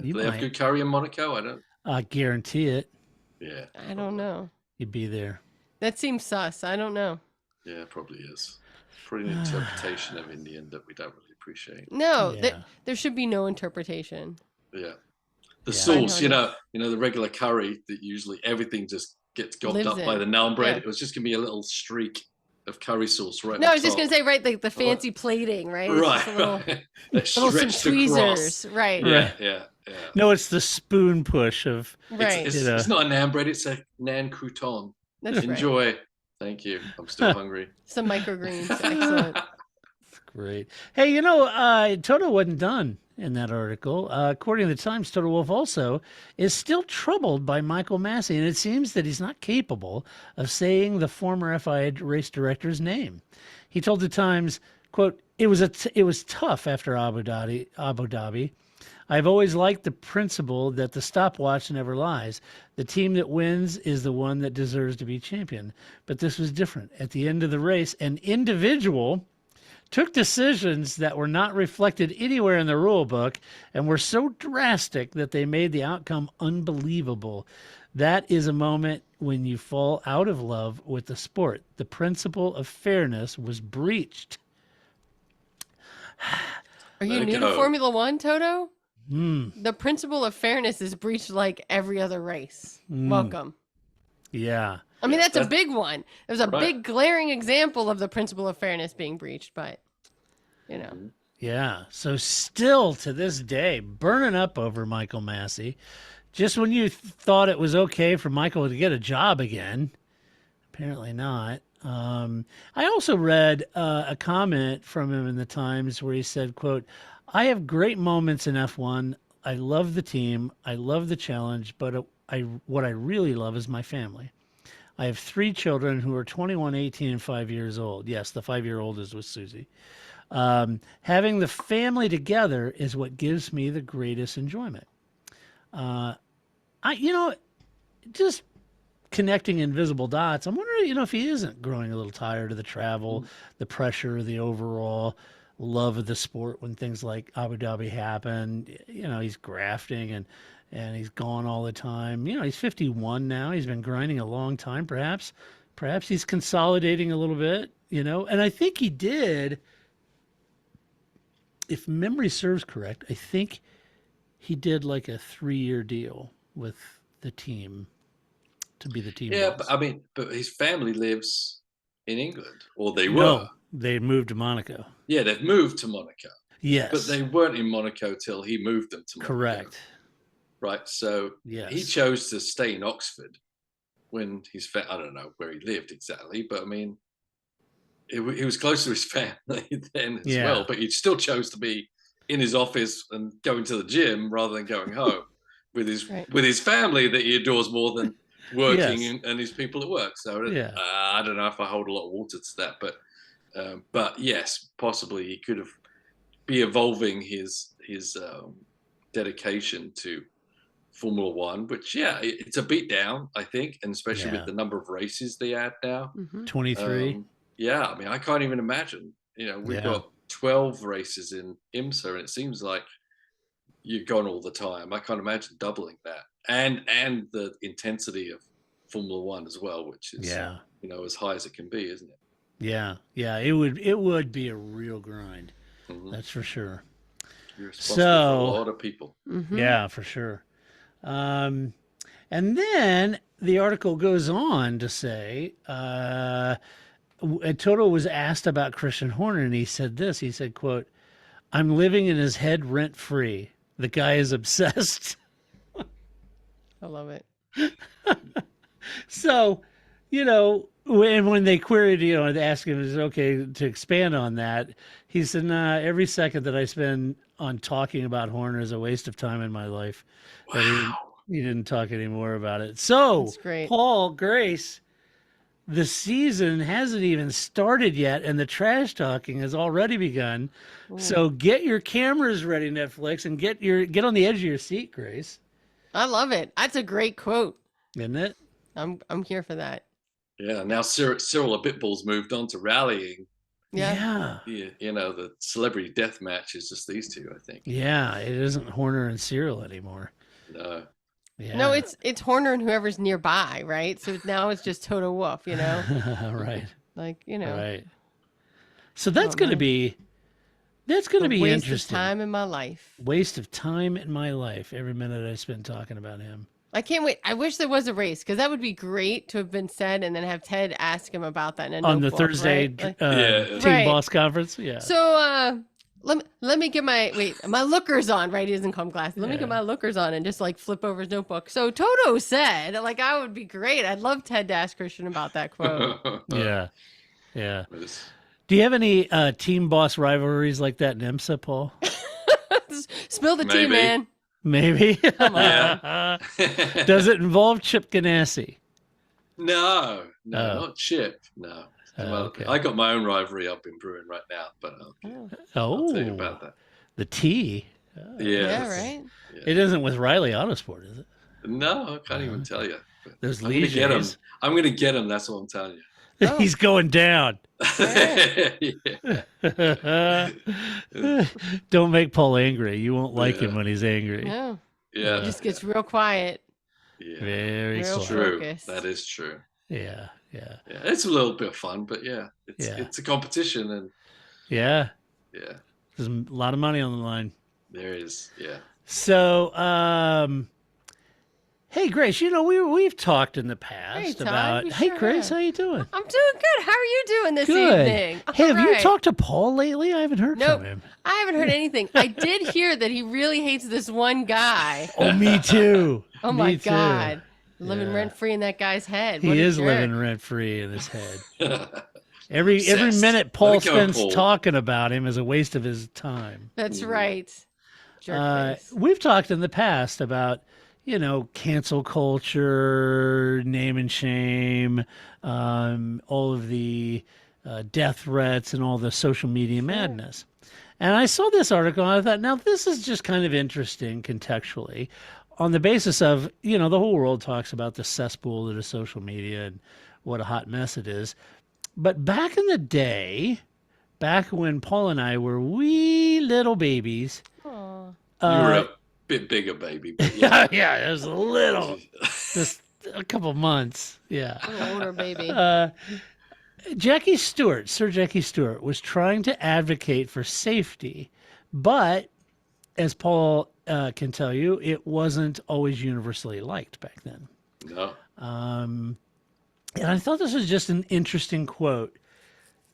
Do they have good curry in Monaco? I don't. I guarantee it. Yeah. I don't know. You'd be there. That seems sus. I don't know. Yeah, probably is. Probably an interpretation of Indian that we don't really appreciate. No, there should be no interpretation. Yeah. The sauce, you know, the regular curry that usually everything just gets gobbled up by the naan bread. It was just gonna be a little streak of curry sauce right. No, I was just gonna say, right, like the fancy plating, right? It's Little some tweezers, right? Yeah. No, it's the spoon push of right. It's not a naan bread; it's a naan crouton. That's Enjoy. Right. Thank you. I'm still hungry. Some microgreens, excellent. Great. Hey, Toto wasn't done in that article. According to the Times, Toto Wolff also is still troubled by Michael Massey, and it seems that he's not capable of saying the former FIA race director's name. He told the Times, quote, it was tough after Abu Dhabi. I've always liked the principle that the stopwatch never lies. The team that wins is the one that deserves to be champion. But this was different. At the end of the race, an individual took decisions that were not reflected anywhere in the rule book and were so drastic that they made the outcome unbelievable. That is a moment when you fall out of love with the sport. The principle of fairness was breached. Are you new to Formula One, Toto? Mm. The principle of fairness is breached like every other race. Welcome. Yeah. I mean, that's a big one. There's a big glaring example of the principle of fairness being breached, but, Yeah. So still to this day, burning up over Michael Massey. Just when you thought it was okay for Michael to get a job again, apparently not. I also read a comment from him in the Times where he said, quote, I have great moments in F1. I love the team. I love the challenge, but what I really love is my family. I have 3 children who are 21, 18, and 5 years old. Yes, the 5-year-old is with Susie. Having the family together is what gives me the greatest enjoyment. Just connecting invisible dots. I'm wondering, if he isn't growing a little tired of the travel, the pressure, the overall love of the sport when things like Abu Dhabi happen. He's grafting and he's gone all the time. He's 51 now. He's been grinding a long time. Perhaps he's consolidating a little bit, and I think he did. If memory serves correct, I think he did like a 3-year deal with the team to be the team. Yeah, but his family lives in England, or they were. No, they moved to Monaco. Yeah, they've moved to Monaco. Yes. But they weren't in Monaco till he moved them to Monaco. Correct. Right, so he chose to stay in Oxford when I don't know where he lived exactly, but he was close to his family then as well, but he still chose to be in his office and going to the gym rather than going home with his family that he adores more than working and his people at work. So I don't know if I hold a lot of water to that, but yes, possibly he could be evolving his dedication to Formula One, which it's a beat down, I think, and especially with the number of races they add now. 23. I can't even imagine. We've got 12 races in IMSA, and it seems like you're gone all the time. I can't imagine doubling that, and the intensity of Formula One as well, which is as high as it can be, isn't it? Yeah, it would be a real grind. That's for sure. You're responsible for a lot of people. Yeah, for sure. And then the article goes on to say, Toto was asked about Christian Horner, and he said this. He said, quote, I'm living in his head rent-free. The guy is obsessed. I love it. So, when they queried, they asked him, is it okay to expand on that? He said, nah, every second that I spend on talking about Horner is a waste of time in my life. Wow. He didn't talk anymore about it. So, Paul, Grace, the season hasn't even started yet, and the trash talking has already begun. Ooh. So get your cameras ready, Netflix, and get on the edge of your seat, Grace. I love it. That's a great quote. Isn't it? I'm here for that. Yeah, now Cyril Abitbul's moved on to rallying Yeah. The celebrity death match is just these two, I think. Yeah. It isn't Horner and Cyril anymore. No. Yeah. No, it's Horner and whoever's nearby, right? So now it's just Toto Wolff, Right. Like, Right. So that's going to man. be interesting. Waste of time in my life. Waste of time in my life. Every minute I spend talking about him. I can't wait. I wish there was a race because that would be great to have been said, and then have Ted ask him about that in a On the notebook, Thursday right? Like, team Right. boss conference. Yeah. so let me get my lookers on, right? He doesn't call them glasses. Let me get my lookers on and just like flip over his notebook. So Toto said, like, I would be great. I'd love Ted to ask Christian about that quote. Yeah. Yeah. Do you have any team boss rivalries like that in IMSA, Paul? Spill the tea, Maybe. man. Maybe. Come on. Yeah. Does it involve Chip Ganassi? No, not Chip. No. Okay. I got my own rivalry up in Bruin right now, but I'll tell you about that. The T. Yeah, right. Yeah. It isn't with Riley Autosport, is it? No, I can't even tell you. But There's I'm gonna get him. Legions. I'm going to get him. That's what I'm telling you. Oh. He's going down. Yeah. Don't make Paul angry. You won't like him Yeah. when he's angry. No, Yeah. it just gets real quiet. Yeah. Very Real slow. True. focused. That is true. Yeah. Yeah. Yeah. It's a little bit of fun, but it's Yeah. it's a competition, and Yeah. yeah, There's a lot of money on the line. there is. Yeah. So, hey, Grace, we've talked in the past Todd, about. we Hey, sure Grace, have. how you doing? I'm doing good. How are you doing this Good. evening? Hey, have you Alright. talked to Paul lately? I haven't heard Nope. from him. I haven't heard anything. I did hear that he really hates this one guy. Oh, me too. Oh Me my too. God. Living Yeah. rent free in that guy's head. What He a is jerk. living rent free in his head. Every Obsessed. minute Let Paul it go, spends Paul. talking about him is a waste of his time. That's right. Jerk face. We've talked in the past about, cancel culture, name and shame, all of the death threats and all the social media madness. And I saw this article and I thought, now this is just kind of interesting contextually on the basis of, the whole world talks about the cesspool that is social media and what a hot mess it is. But back in the day, back when Paul and I were wee little babies, Aw. You were a bit bigger, baby. But yeah, it was a little, just a couple months. Yeah. A little older baby. Sir Jackie Stewart was trying to advocate for safety, but as Paul can tell you, it wasn't always universally liked back then. No. And I thought this was just an interesting quote.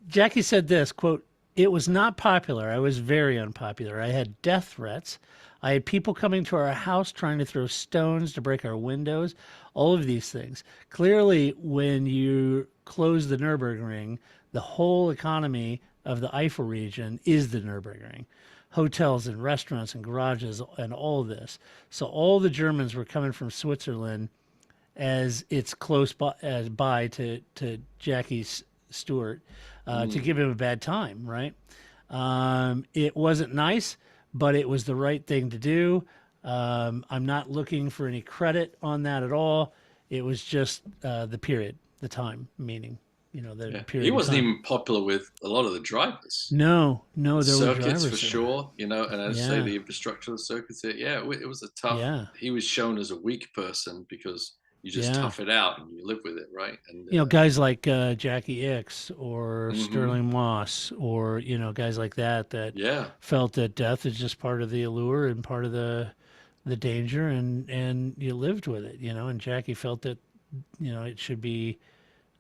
Jackie said this, quote, "It was not popular. I was very unpopular. I had death threats. I had people coming to our house trying to throw stones to break our windows, all of these things. Clearly, when you close the Nürburgring, the whole economy of the Eifel region is the Nürburgring. Hotels and restaurants and garages and all of this. So all the Germans were coming from Switzerland as it's close by to Jackie Stewart to give him a bad time, right? It wasn't nice, but it was the right thing to do. I'm not looking for any credit on that at all. It was just the period, the time, meaning, the period. He of wasn't time. even popular with a lot of the drivers. No, there were Circuits drivers for there. sure, and I say Yeah. the infrastructure of the circuits. It was a tough. Yeah. He was shown as a weak person because you just Yeah. tough it out and you live with it, right? And Guys like Jackie Ickx or Mhm. Sterling Moss or, guys like that felt that death is just part of the allure and part of the danger and you lived with it, and Jackie felt that, it should be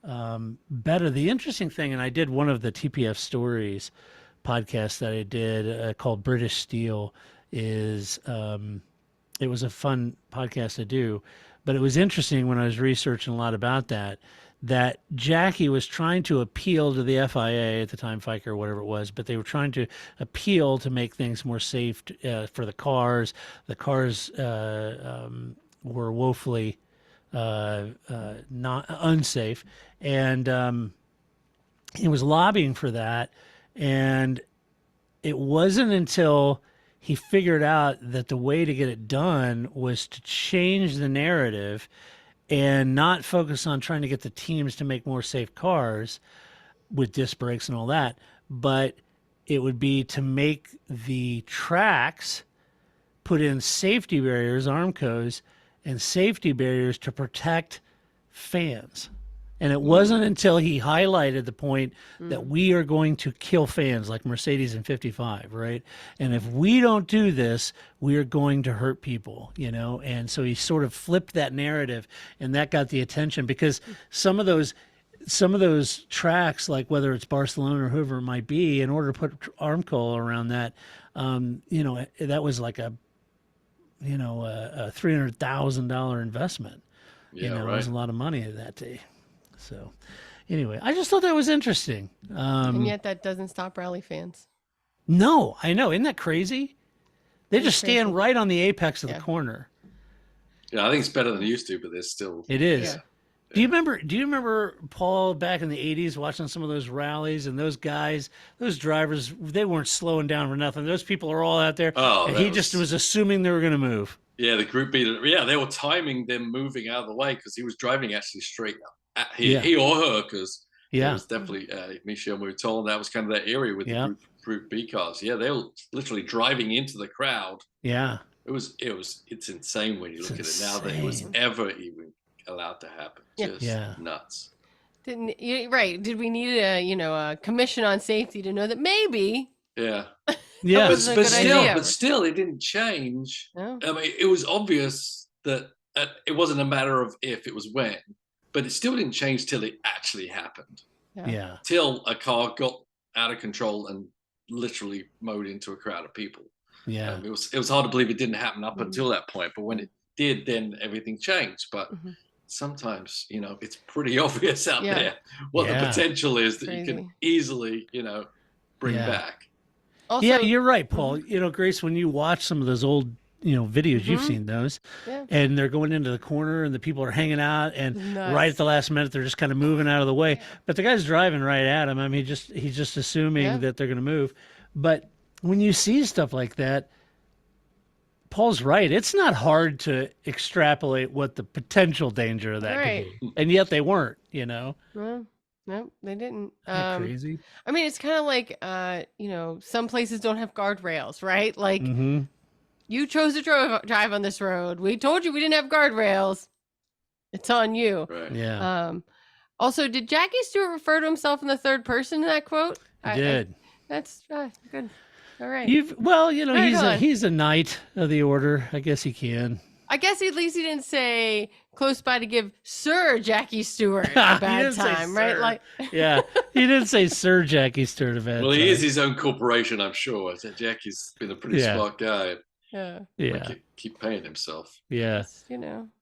better. The interesting thing, and I did one of the TPF stories podcasts that I did called British Steel is it was a fun podcast to do. But it was interesting when I was researching a lot about that Jackie was trying to appeal to the FIA at the time, FICA or whatever it was, but they were trying to appeal to make things more safe for the cars. The cars were woefully not unsafe, and he was lobbying for that. And it wasn't until he figured out that the way to get it done was to change the narrative and not focus on trying to get the teams to make more safe cars with disc brakes and all that, but it would be to make the tracks put in safety barriers, Armcos, and safety barriers to protect fans. And it wasn't until he highlighted the point that we are going to kill fans like Mercedes in 55, right? And if we don't do this, we are going to hurt people, you know? And so he sort of flipped that narrative, and that got the attention because some of those tracks, like whether it's Barcelona or whoever it might be, in order to put Armco around that, you know, that was like a $300,000 investment. Yeah, you know, right. it was a lot of money that day. So anyway, I just thought that was interesting. And yet that doesn't stop rally fans. No, I know. Isn't that crazy? They It's just stand crazy. right on the apex of Yeah. the corner. Yeah, I think it's better than it used to, but there's still. It is. Yeah. Do you remember Paul back in the 80s watching some of those rallies, and those guys, those drivers, they weren't slowing down for nothing. Those people are all out there. Oh, and that he just was assuming they were going to move. Yeah, the group beat. Yeah, they were timing them moving out of the way because he was driving actually straight at he or her, because it Yeah. was definitely Michel Mouton. That was kind of that area with Yeah. the group B cars. Yeah, they were literally driving into the crowd. Yeah. It's insane when you It's look at it now that it was insane. ever even allowed to happen. Yeah. Just Yeah. nuts. Right. Did we need a commission on safety to know that maybe? Yeah. Yeah. was a good idea. But still, it didn't change. No. I mean, it was obvious that it wasn't a matter of if, it was when. But it still didn't change till it actually happened. Yeah. Till a car got out of control and literally mowed into a crowd of people. Yeah. It was hard to believe it didn't happen up until that point. But when it did, then everything changed. But sometimes, it's pretty obvious out there what the potential is that you can easily, bring back. Also, Yeah, you're right, Paul. Grace, when you watch some of those old, videos, you've seen those, and they're going into the corner and the people are hanging out, and right at the last minute, they're just kind of moving out of the way. But the guy's driving right at him. I mean, he's just assuming that they're going to move. But when you see stuff like that, Paul's right. It's not hard to extrapolate what the potential danger of that could be. And yet they weren't, No, they didn't. Isn't that crazy? I mean, it's kind of like, some places don't have guardrails, right? Like, you chose to drive on this road. We told you we didn't have guardrails. It's on you. Right. Yeah. Also, did Jackie Stewart refer to himself in the third person in that quote? He did. That's good. All right. He's a knight of the order. I guess he can. I guess at least he didn't say close by to give Sir Jackie Stewart a bad time, right? Sir. Like, Yeah, he didn't say Sir Jackie Stewart a bad Well, time. he is his own corporation, I'm sure. Jackie's been a pretty smart guy. yeah, Keep paying himself. Yeah.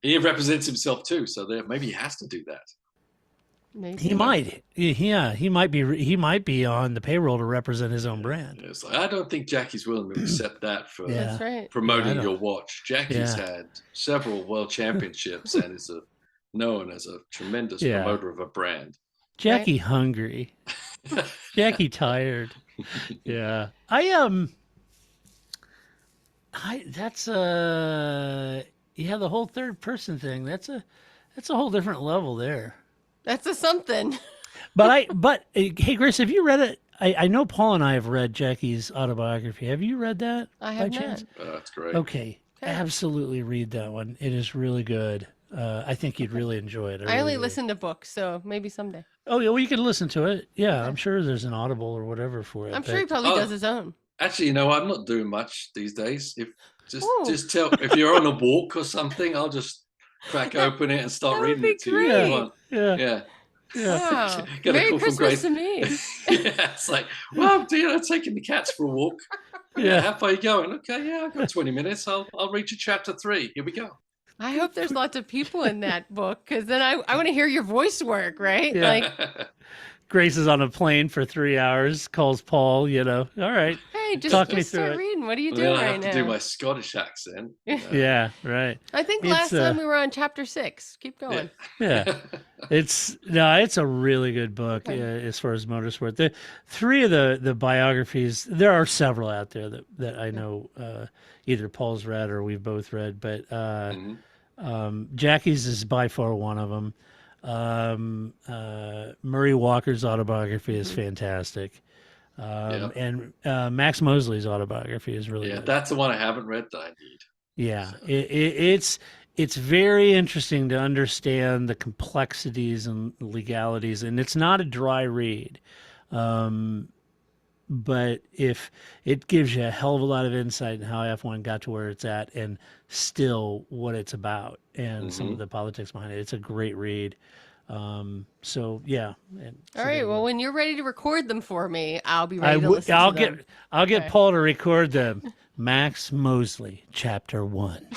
He represents himself too, so maybe he has to do that. maybe. He might. Yeah, he might be on the payroll to represent his own brand. It's like, I don't think Jackie's willing to accept that for Yeah. That's right. promoting Yeah, I your don't- watch. Jackie's had several world championships and is known as a tremendous promoter of a brand. Jackie hungry. Jackie tired. Yeah. That's the whole third person thing. That's a whole different level there. That's a something. But hey, Grace, have you read it? I know Paul and I have read Jackie's autobiography. Have you read that? I have by not. chance? That's great. Okay. Absolutely read that one. It is really good. I think you'd really enjoy it. I only listen to books, so maybe someday. Oh, yeah, well, you can listen to it. Yeah, I'm sure there's an Audible or whatever for it. I'm sure he probably does his own. Actually, I'm not doing much these days. Just tell if you're on a walk or something, I'll just crack open it and start That would reading be it to you. If you want. Yeah. Wow. Get a Merry call from Christmas Grace. to me. Yeah, it's like, well, I'm taking the cats for a walk. Yeah. How far are you going? Okay, yeah, I've got 20 minutes. I'll read you chapter 3. Here we go. I hope there's lots of people in that book, because then I want to hear your voice work, right? Yeah. Like, Grace is on a plane for 3 hours, calls Paul, all right. hey, just Talk me start through it. reading. What are you Well, doing I right have to now? do my Scottish accent. Yeah, right. I think It's, last time we were on chapter 6. Keep going. Yeah. It's a really good book as far as motorsport. The 3 of the biographies, there are several out there that I know either Paul's read or we've both read, but Jackie's is by far one of them. Murray Walker's autobiography is fantastic. And Max Mosley's autobiography is really good. That's the one I haven't read that I need. Yeah, so. It's very interesting to understand the complexities and legalities, and it's not a dry read. But if it gives you a hell of a lot of insight in how F1 got to where it's at and still what it's about and some of the politics behind it, it's a great read. So yeah. All right. Well, when you're ready to record them for me, I'll be ready to listen to them. I'll get Paul to record them. Max Mosley, Chapter 1.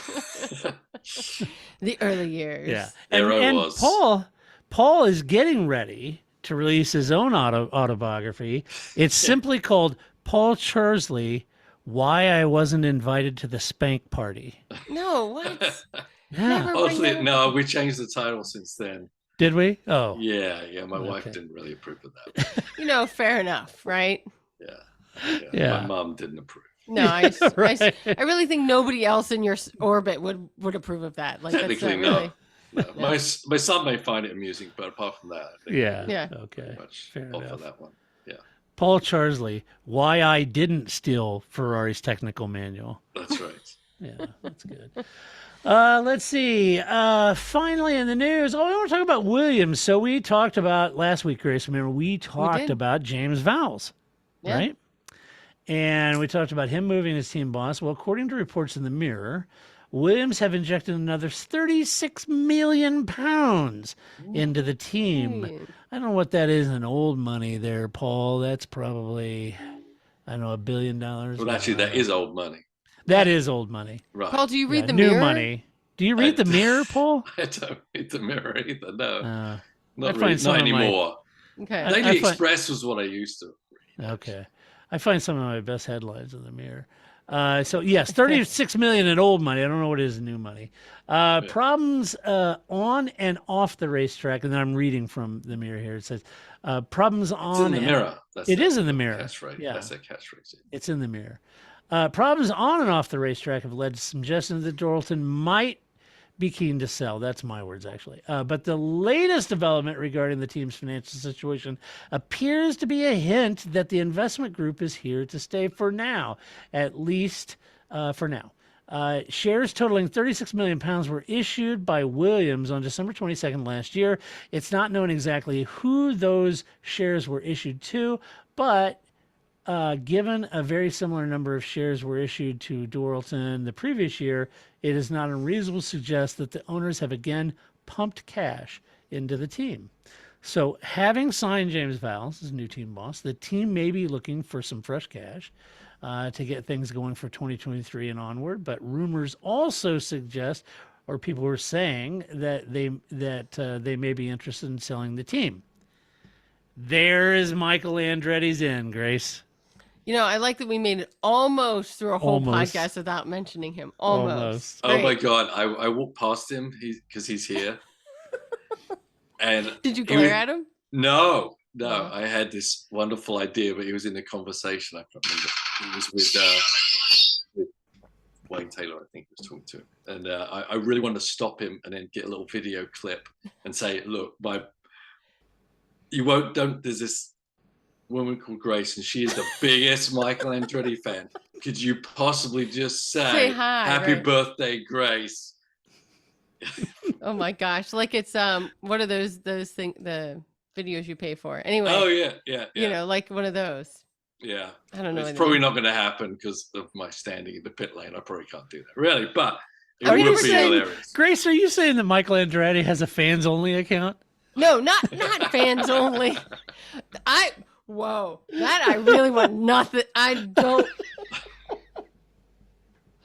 The early years. Yeah. And Paul is getting ready to release his own autobiography. It's simply called Paul Charsley, Why I Wasn't Invited to the Spank Party. No, what? Yeah. No, we changed the title since then. Did we? Oh. Yeah. My wife didn't really approve of that. Fair enough, right? Yeah. My mom didn't approve. No, I really think nobody else in your orbit would approve of that. Like, technically, no. My son may find it amusing, but apart from that, I think okay, fair enough. For that one. Yeah. Paul Charsley, Why I Didn't Steal Ferrari's Technical Manual. That's right. Yeah, that's good. Let's see. Finally in the news, I want to talk about Williams. So we talked about last week, Grace. Remember, we talked about James Vowles, right? And we talked about him moving his team boss. Well, according to reports in the Mirror, Williams have injected another 36 million pounds into the team. I don't know what that is in old money there, Paul. That's probably, I don't know, $1 billion. Well, actually, that is old money. That is old money. Right. Paul, do you read the Mirror? New money. Do you read the Mirror, Paul? I don't read the Mirror either, no. Not anymore. Okay. Daily Express was what I used to read. Okay. I find some of my best headlines in the Mirror. So yes, 36 million in old money. I don't know what it is in new money. Problems on and off the racetrack, and then I'm reading from the Mirror here. It says problems on. It's in the Mirror. It is in the Mirror. That's right. Yeah, that's a catchphrase. It's in the Mirror. Problems on and off the racetrack have led to suggestions that Dorilton might be keen to sell. That's my words, actually. But the latest development regarding the team's financial situation appears to be a hint that the investment group is here to stay for now, at least for now. Shares totaling 36 million pounds were issued by Williams on December 22nd last year. It's not known exactly who those shares were issued to, but given a very similar number of shares were issued to Dorilton the previous year, it is not unreasonable to suggest that the owners have again pumped cash into the team. So having signed James Vowles as new team boss, the team may be looking for some fresh cash to get things going for 2023 and onward. But rumors also suggest, or people were saying, that they may be interested in selling the team. There is Michael Andretti's in, Grace. I like that we made it almost through a whole podcast without mentioning him. Almost. Oh my God. I walked past him because he's here. And did you glare at him? No. I had this wonderful idea, but he was in a conversation. I can't remember. He was with Wayne Taylor, I think he was talking to him. And I really wanted to stop him and then get a little video clip and say, look, there's this woman called Grace, and she is the biggest Michael Andretti fan. Could you possibly just say hi, happy birthday, Grace? Oh my gosh. Like it's what are those things, the videos you pay for? Anyway. Oh yeah. Like one of those. Yeah. I don't know. It's probably not going to happen because of my standing in the pit lane. I probably can't do that. Really, but it would be hilarious. Grace, are you saying that Michael Andretti has a fans only account? No, not fans only. Whoa, that I really want nothing. I don't.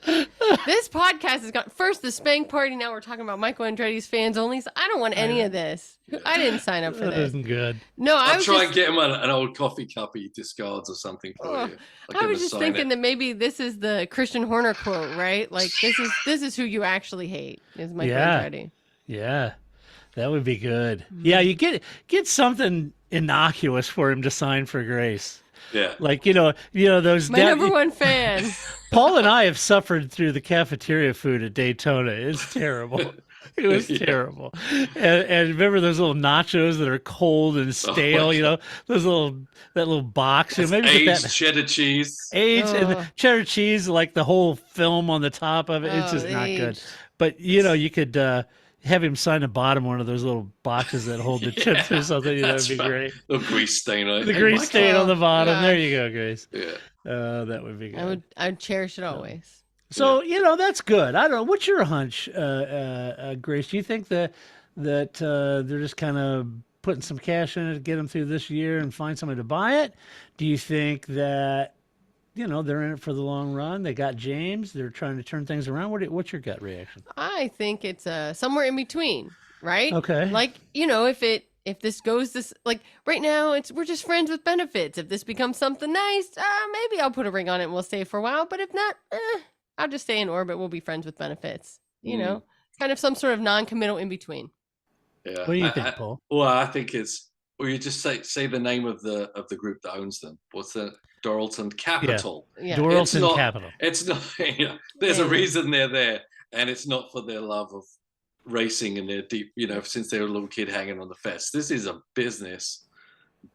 This podcast has got first the spank party. Now we're talking about Michael Andretti's fans only. So I don't want any of this. I didn't sign up for this. That isn't good. No, I'll try and get him an old coffee cup he discards or something for you. I was just thinking that maybe this is the Christian Horner quote, right? Like this is who you actually hate is Michael Andretti. Yeah, that would be good. Mm-hmm. Yeah, you get something innocuous for him to sign for Grace. Yeah, like those. My number one fan. Paul and I have suffered through the cafeteria food at Daytona. It's terrible. It was terrible. And remember those little nachos that are cold and stale, that little box. Maybe aged that cheddar cheese. Aged and the cheddar cheese, like the whole film on the top of it. It's just not good. But you could have him sign the bottom one of those little boxes that hold the chips or something. That would be great. The grease stain on it. The grease stain on the bottom. Gosh. There you go, Grace. Yeah. That would be good. I'd cherish it always. So that's good. I don't know. What's your hunch, Grace? Do you think that they're just kind of putting some cash in it to get them through this year and find somebody to buy it? Do you think that they're in it for the long run? They got James. They're trying to turn things around. What's your gut reaction? I think it's somewhere in between, right? Okay. Like, if this goes this, like right now we're just friends with benefits. If this becomes something nice, maybe I'll put a ring on it and we'll stay for a while. But if not, I'll just stay in orbit. We'll be friends with benefits. It's kind of some sort of non-committal in between. Yeah. What do you think, Paul? Well, I think you just say the name of the group that owns them. What's the Doralton Capital? Yeah. Doralton Capital. It's not. There's a reason they're there, and it's not for their love of racing and their deep. Since they were a little kid hanging on the fence. This is a business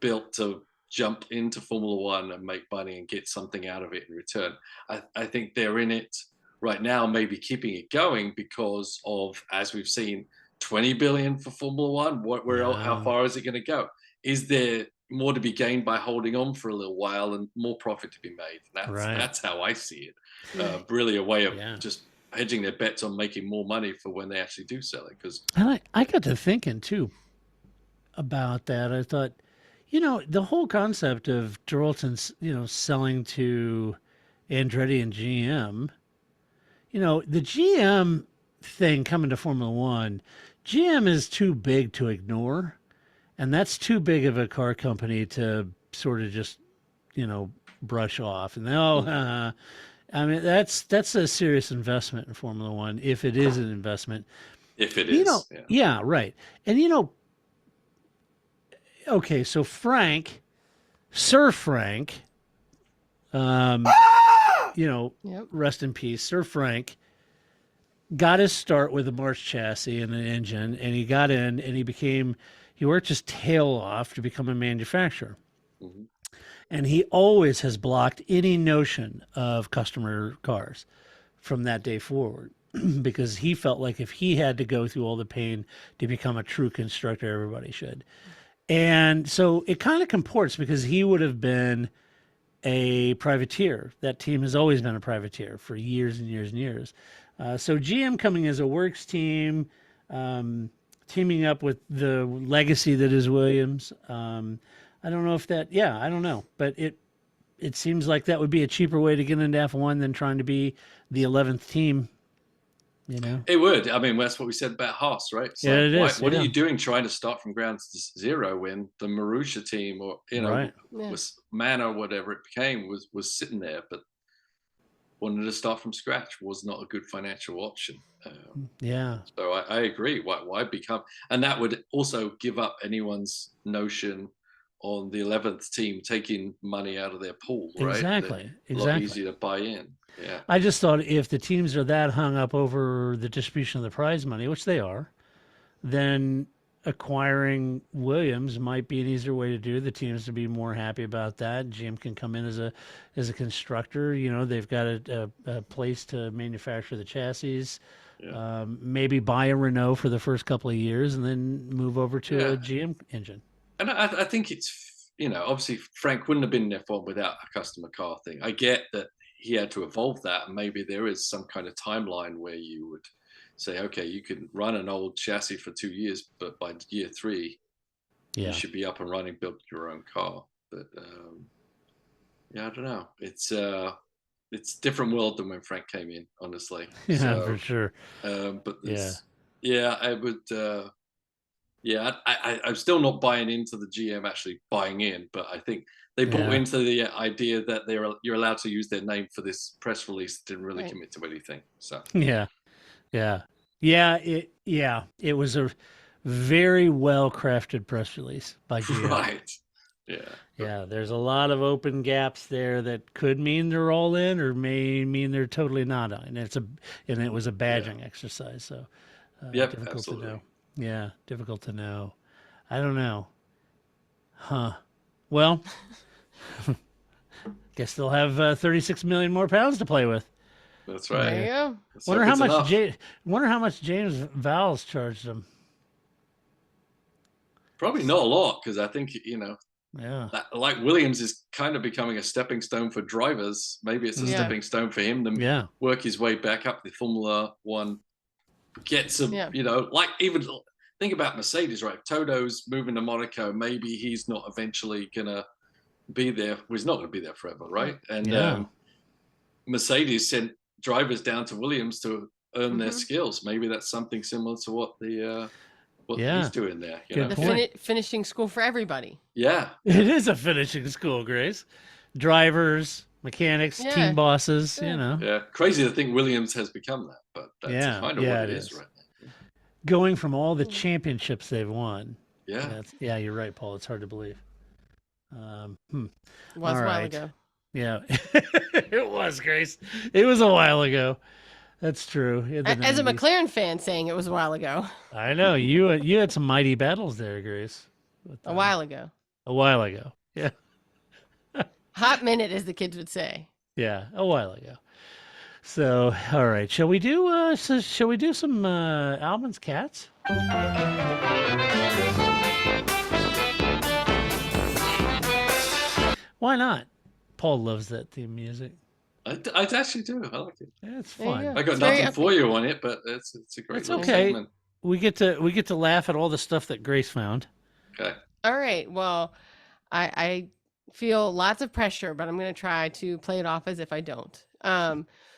built to jump into Formula One and make money and get something out of it in return. I think they're in it right now, maybe keeping it going because of, as we've seen, 20 billion for Formula One. How far is it going to go? Is there more to be gained by holding on for a little while and more profit to be made? That's how I see it. Really a way of just hedging their bets on making more money for when they actually do sell it. Because I got to thinking too about that. I thought, the whole concept of Doralton's, selling to Andretti and GM, the GM thing coming to Formula One, GM is too big to ignore. And that's too big of a car company to sort of just, brush off. And I mean, that's a serious investment in Formula One, if it is an investment. If it is. Yeah, right. And, okay, so Sir Frank, rest in peace, Sir Frank got his start with a March chassis and an engine, and he got in and he worked his tail off to become a manufacturer. Mm-hmm. And he always has blocked any notion of customer cars from that day forward because he felt like if he had to go through all the pain to become a true constructor, everybody should. And so it kind of comports because he would have been a privateer. That team has always been a privateer for years and years and years. So GM coming as a works team, teaming up with the legacy that is Williams. I don't know if I don't know. But it seems like that would be a cheaper way to get into F1 than trying to be the 11th team. It would. I mean, that's what we said about Haas, right? So it is. What are you doing trying to start from ground zero when the Marussia team or, was Man or whatever it became was sitting there, but wanted to start from scratch was not a good financial option. So I agree. Why become? And that would also give up anyone's notion on the 11th team taking money out of their pool, right? Exactly. A lot easier to buy in. Yeah. I just thought if the teams are that hung up over the distribution of the prize money, which they are, then acquiring Williams might be an easier way to do. The teams to be more happy about that. GM can come in as a constructor. They've got a place to manufacture the chassis. Yeah. Maybe buy a Renault for the first couple of years and then move over to a GM engine. And I think it's, obviously Frank wouldn't have been in F1 without a customer car thing. I get that he had to evolve that. And maybe there is some kind of timeline where you would say, okay, you can run an old chassis for 2 years, but by year 3, you should be up and running, build your own car. But I don't know. It's a different world than when Frank came in, honestly. For sure. But I would. I'm still not buying into the GM actually buying in, but I think they bought into the idea that you're allowed to use their name for this press release. Didn't really commit to anything. So it was a very well crafted press release by GM. Right. Yeah. There's a lot of open gaps there that could mean they're all in, or may mean they're totally not in. And it was a badging exercise. So. Yep, difficult absolutely. to know. Yeah, difficult to know. I don't know. Huh. Well, guess they'll have 36 million more pounds to play with. That's There right. you go. Let's Wonder hope how it's much enough. Wonder how much James Vowles charged them. Probably not a lot, because I think, Yeah. like Williams is kind of becoming a stepping stone for drivers. Maybe it's a Yeah. stepping stone for him to Yeah. work his way back up the Formula One, get some, Yeah. like even think about Mercedes, right? Toto's moving to Monaco. Maybe he's not eventually gonna be there. Well, he's not gonna be there forever, right? And Yeah. Mercedes sent drivers down to Williams to earn their Mhm. skills. Maybe that's something similar to what Yeah. he's doing there. Good The point. finishing school for everybody. Yeah. It is a finishing school, Grace. Drivers, mechanics, Yeah. team bosses, Yeah. Yeah, crazy to think Williams has become that, but that's Yeah, kind of yeah, what it it is is. right now. Going from all the championships they've won. Yeah. Yeah, you're right, Paul. It's hard to believe. Was All a while right. ago. Yeah, it was, Grace. It was a while ago. That's true. In the As a 90s. McLaren fan saying it was a while ago. I know you had some mighty battles there, Grace. A while ago. A while ago. Yeah, Hot minute, as the kids would say. yeah, a while ago. So, all right, shall we do some Albon's Cats? Why not? Paul loves that theme music. I actually do. I like it. Yeah, it's There you fun. go. I got It's very nothing for you on it, but it's a great It's little okay. segment. We get to laugh at all the stuff that Grace found. Okay. All right. Well, I feel lots of pressure, but I'm going to try to play it off as if I don't.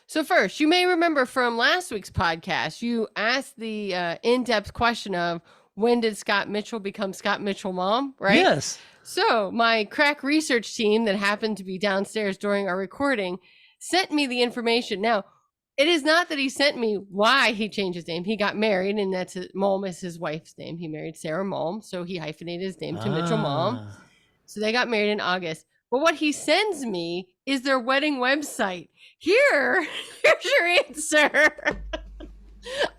So first, you may remember from last week's podcast, you asked the in-depth question of when did Scott Mitchell become Scott Mitchell mom, right? Yes. So my crack research team that happened to be downstairs during our recording sent me the information. Now, it is not that he sent me why he changed his name. He got married, and that's Mulm is his wife's name. He married Sarah Mulm, so he hyphenated his name to Mitchell Mulm. Ah. So they got married in August. But what he sends me is their wedding website. Here's your answer.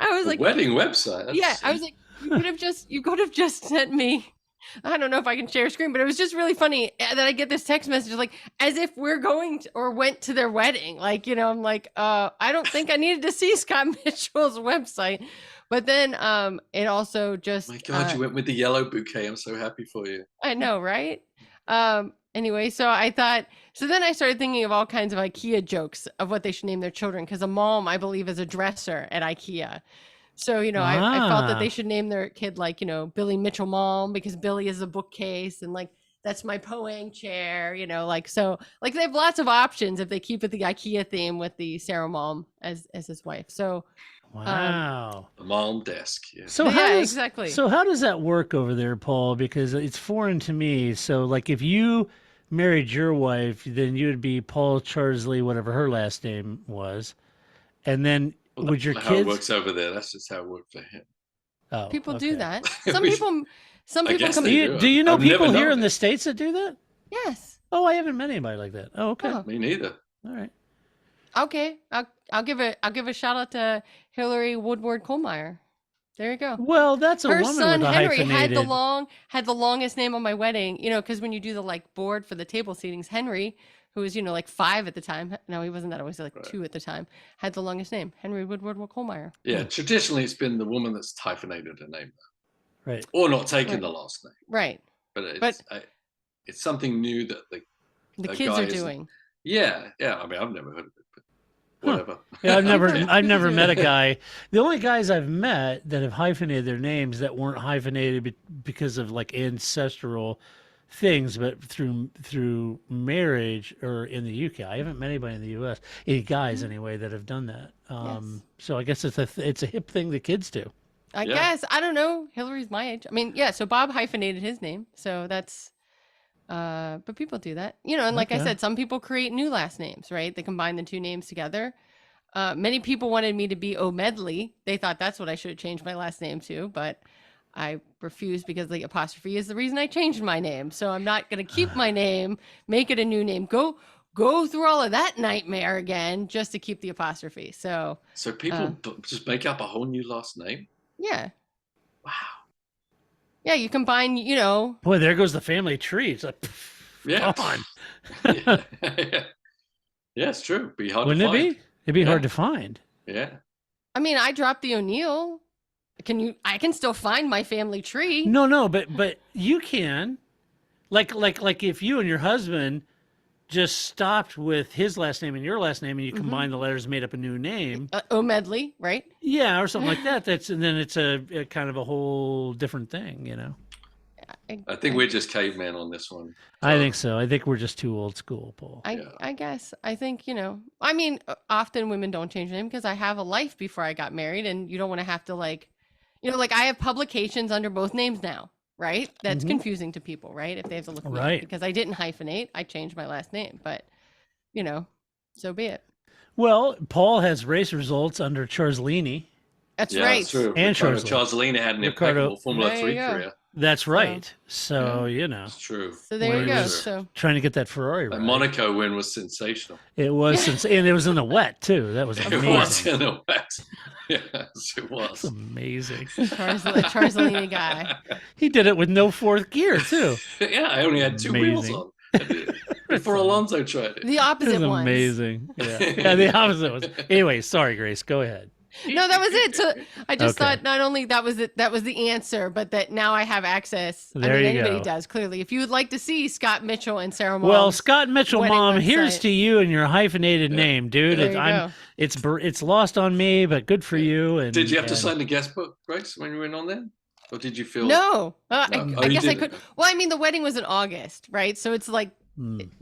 I was The like, wedding website. yeah, I was like, you could have just sent me. I don't know if I can share a screen, but it was just really funny that I get this text message like as if we're going to, or went to their wedding. Like, I'm like, I don't think I needed to see Scott Mitchell's website. But then it also just My God, you went with the yellow bouquet. I'm so happy for you. I know, right? Anyway, so then I started thinking of all kinds of IKEA jokes of what they should name their children, because a mom, I believe, is a dresser at IKEA. So, I felt that they should name their kid like, Billy Mitchell Mom, because Billy is a bookcase, and like that's my Poang chair, so like they have lots of options if they keep it the IKEA theme with the Sarah Mom as his wife. So Wow. The mom desk. Yeah. So yeah, exactly. So how does that work over there, Paul? Because it's foreign to me. So like if you married your wife, then you would be Paul Charsley, whatever her last name was, and then Well, would your that's how it kids? works over there. That's just how it worked for him. Oh, People okay. do that. We Some I people guess come. they Do you know I've people never here known in the it. States that do that? Yes. Oh, I haven't met anybody like that. Oh, okay. Oh. Me neither. All right. Okay, I'll give a shout out to Hillary Woodward Kohlmeyer. There you go. Well, that's a Her woman son with a Henry hyphenated. had the longest name on my wedding. Because when you do the like board for the table seatings, Henry, who was 5 at the time, no, he wasn't that. I was like Right. 2 at the time. Had the longest name, Henry Woodward Kohlmeyer. Yeah, traditionally it's been the woman that's hyphenated her name, Right. or not taken Right. the last name. Right. But it's something new that The A kids guy are is- doing. yeah. I mean, I've never heard of it, but Huh. whatever. Yeah, I've never Okay. met a guy. The only guys I've met that have hyphenated their names that weren't hyphenated because of like ancestral things, but through marriage or in the UK. I haven't met anybody in the US, any guys anyway, that have done that. So I guess it's a hip thing the kids do. I Yeah. guess. I don't know. Hillary's my age. I mean, yeah, so Bob hyphenated his name. So that's but people do that. And like I Okay. said, some people create new last names, right? They combine the two names together. Many people wanted me to be O'Medley. They thought that's what I should have changed my last name to, but I refused because the apostrophe is the reason I changed my name. So I'm not going to keep my name, make it a new name, go through all of that nightmare again just to keep the apostrophe. So So people just make up a whole new last name. Yeah. Wow. Yeah, you combine, you know. Boy, there goes the family tree. It's like, Yeah. gone. Yeah, it's true. Be hard Wouldn't to it find. be? It'd be Yeah. hard to find. Yeah. I mean, I dropped the O'Neill. I can still find my family tree. No, but you can, like if you and your husband just stopped with his last name and your last name, and you combine the letters, and made up a new name. O'Medley, right? Yeah, or something like that. And then it's a kind of a whole different thing, you know. I think we're just cavemen on this one. I think so. I think we're just too old school, Paul. I guess. I think, you know, I mean, often women don't change their name because I have a life before I got married, and you don't want to have to, like, you know, like I have publications under both names now, right? That's confusing to people, right? If they have to look me up, because I didn't hyphenate, I changed my last name, but, you know, so be it. Well, Paul has race results under Charzolini. That's right. That's true. And Charzolini had an impeccable Formula 3 career. That's right. So, you know. It's true. So there you go. So trying to get that Ferrari right. That Monaco win was sensational. It was, and it was in the wet too. That was amazing. It was in the wet. Yes, it was. That's amazing. Charzolini guy. He did it with no fourth gear too. Yeah, I only had two wheels on. Before Alonso tried it. The opposite ones. Amazing. Yeah, the opposite ones. Anyway, sorry, Grace. Go ahead. No, that was it. So I just thought not only that was the answer, but that now I have access. There you anybody go. Does clearly. If you would like to see Scott Mitchell and Sarah Mom. Well, Scott Mitchell, Mom, website. here's to you and your hyphenated name, dude. There you go. It's lost on me, but good for you. And did you have to sign the guest book, Grace, when you went on there? Or did you feel No. I guess I didn't. could. Well, I mean, the wedding was in August, right? So it's like, I mean,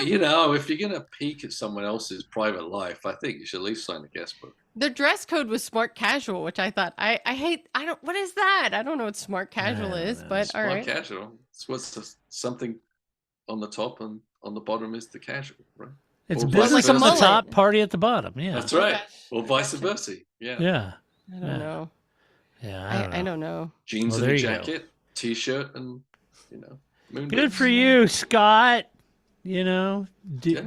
you know, if you're gonna peek at someone else's private life, I think you should at least sign the guest book. the dress code was smart casual, which I thought I hate. I don't. What is that? I don't know what smart casual is, but all right. Smart casual. It's what's something on the top and on the bottom is the casual, right? It's Or business vice at the versa. top, party at the bottom. Yeah. That's right. Or vice versa. Yeah. Yeah. I don't know. Yeah. I don't know. Jeans Well, and there a you go. jacket, t-shirt, and moon Good boots. for you, Scott. You know,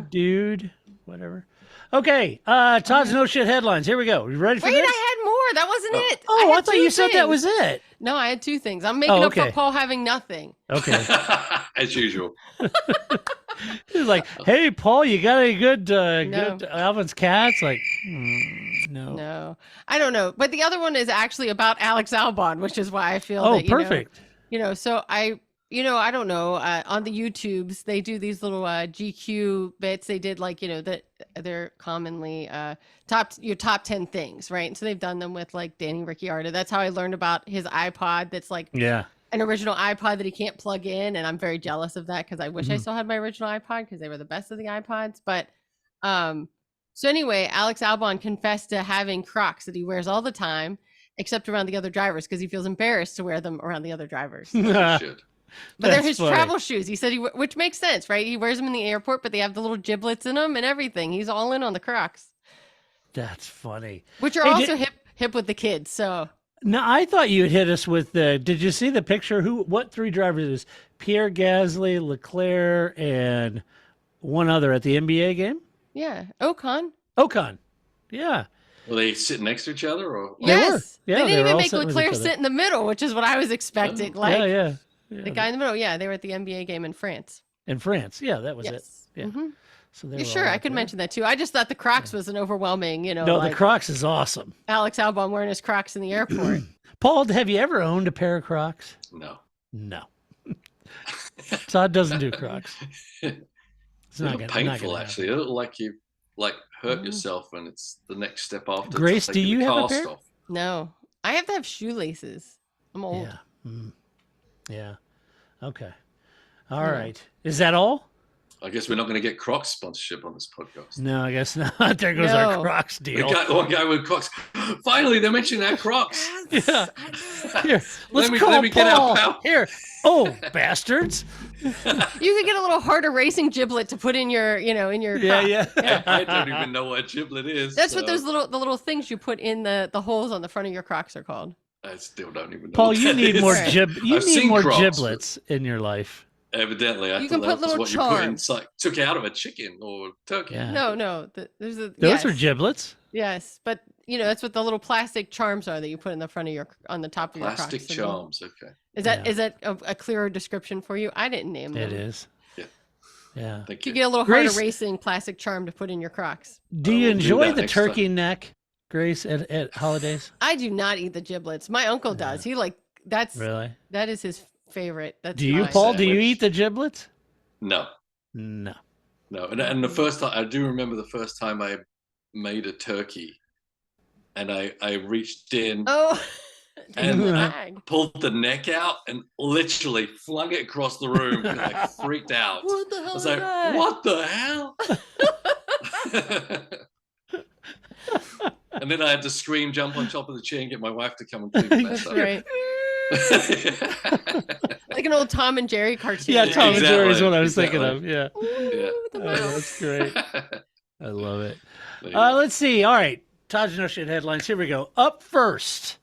dude, whatever. Okay. Todd's no shit headlines. Here we go. You ready for Wait, this? I had more. That wasn't it. Oh, I had thought two you said that things. was it. No, I had two things. I'm making up for okay. Paul having nothing. Okay. As usual. He's like, hey, Paul, you got any good No. good Alvin's cats? Like, no. No, I don't know. But the other one is actually about Alex Albon, which is why I feel Oh, that, perfect. So I don't know, on the YouTubes, they do these little GQ bits. They did they're commonly your top 10 things, right? And so they've done them with like Danny Ricciardo. That's how I learned about his iPod. That's like an original iPod that he can't plug in. And I'm very jealous of that because I wish I still had my original iPod because they were the best of the iPods. But so anyway, Alex Albon confessed to having Crocs that he wears all the time, except around the other drivers because he feels embarrassed to wear them around the other drivers. Shit. But they're his travel shoes. He said which makes sense, right? He wears them in the airport, but they have the little giblets in them and everything. He's all in on the Crocs, That's funny. which are also hip with the kids. So No, I thought you had hit us with the. Did you see the picture? What three drivers is Pierre Gasly, Leclerc, and one other at the NBA game? yeah, Ocon. Yeah. Were they sitting next to each other, or They were. Yes, Yeah, they they didn't were even all make sitting with Leclerc each other. sit in the middle, which is what I was expecting. Oh, Like yeah. the guy in the middle. Yeah, they were at the NBA game in France. In France. Yeah, that was it. Yes. Yeah. Mhm. So they Yeah, were sure, all I up could there. mention that too. I just thought the Crocs was an overwhelming, No, like the Crocs is awesome. Alex Albon wearing his Crocs in the airport. Paul, have you ever owned a pair of Crocs? no? No. Todd doesn't do Crocs. It's not It's gonna painful, happen. actually. It looked like you hurt yourself, and it's the next step after. Grace, taking do you the have a cast pair? off. No, I have to have shoelaces. I'm old. Yeah. Yeah. Okay. All right. Is that all? I guess we're not going to get Crocs sponsorship on this podcast. No, I guess not. There goes our No. Crocs The deal. guy with Crocs. Finally, they're mentioning our Crocs. Yeah. Here, let's me- call let me get Paul. out, pal. Here. Oh, bastards. You could get a little harder racing giblet to put in your, in your Croc. Yeah. I don't even know what giblet is. That's what so those little things you put in the holes on the front of your Crocs are called. I still don't even know. Paul, what you that need is. more Right. you I've need seen more Crocs, giblets in your life. Evidently, I You thought can put that was little what you put charms. inside. Took out of a chicken or turkey. Yeah. No, there's a Those yes, are giblets. yes, but that's what the little plastic charms are that you put in the front of on the top of your Crocs. Plastic charms. Okay. Is that a clearer description for you? I didn't name them. It is. Yeah. Yeah. Thank You you. get a little Grace- harder racing plastic charm to put in your Crocs. Do you will do enjoy that the next turkey time. neck, Grace, at holidays? I do not eat the giblets. My uncle does. He that is his favorite. That's Do you, mine. Paul? Do you Sandwich. eat the giblets? No. No. No. And the first time, I do remember the first time I made a turkey, and I reached in. Oh. And the I bag. pulled the neck out and literally flung it across the room and I freaked out. What the hell I was is like, that? what the hell? And then I had to scream, jump on top of the chair and get my wife to come and clean the mess That's up. right. Like an old Tom and Jerry cartoon. Yeah, Tom and Jerry is what I was Exactly. thinking of. Yeah. Ooh, the mouse. That's great. I love it. There you go. Let's see. All right. Taj No Shit headlines. Here we go. Up first.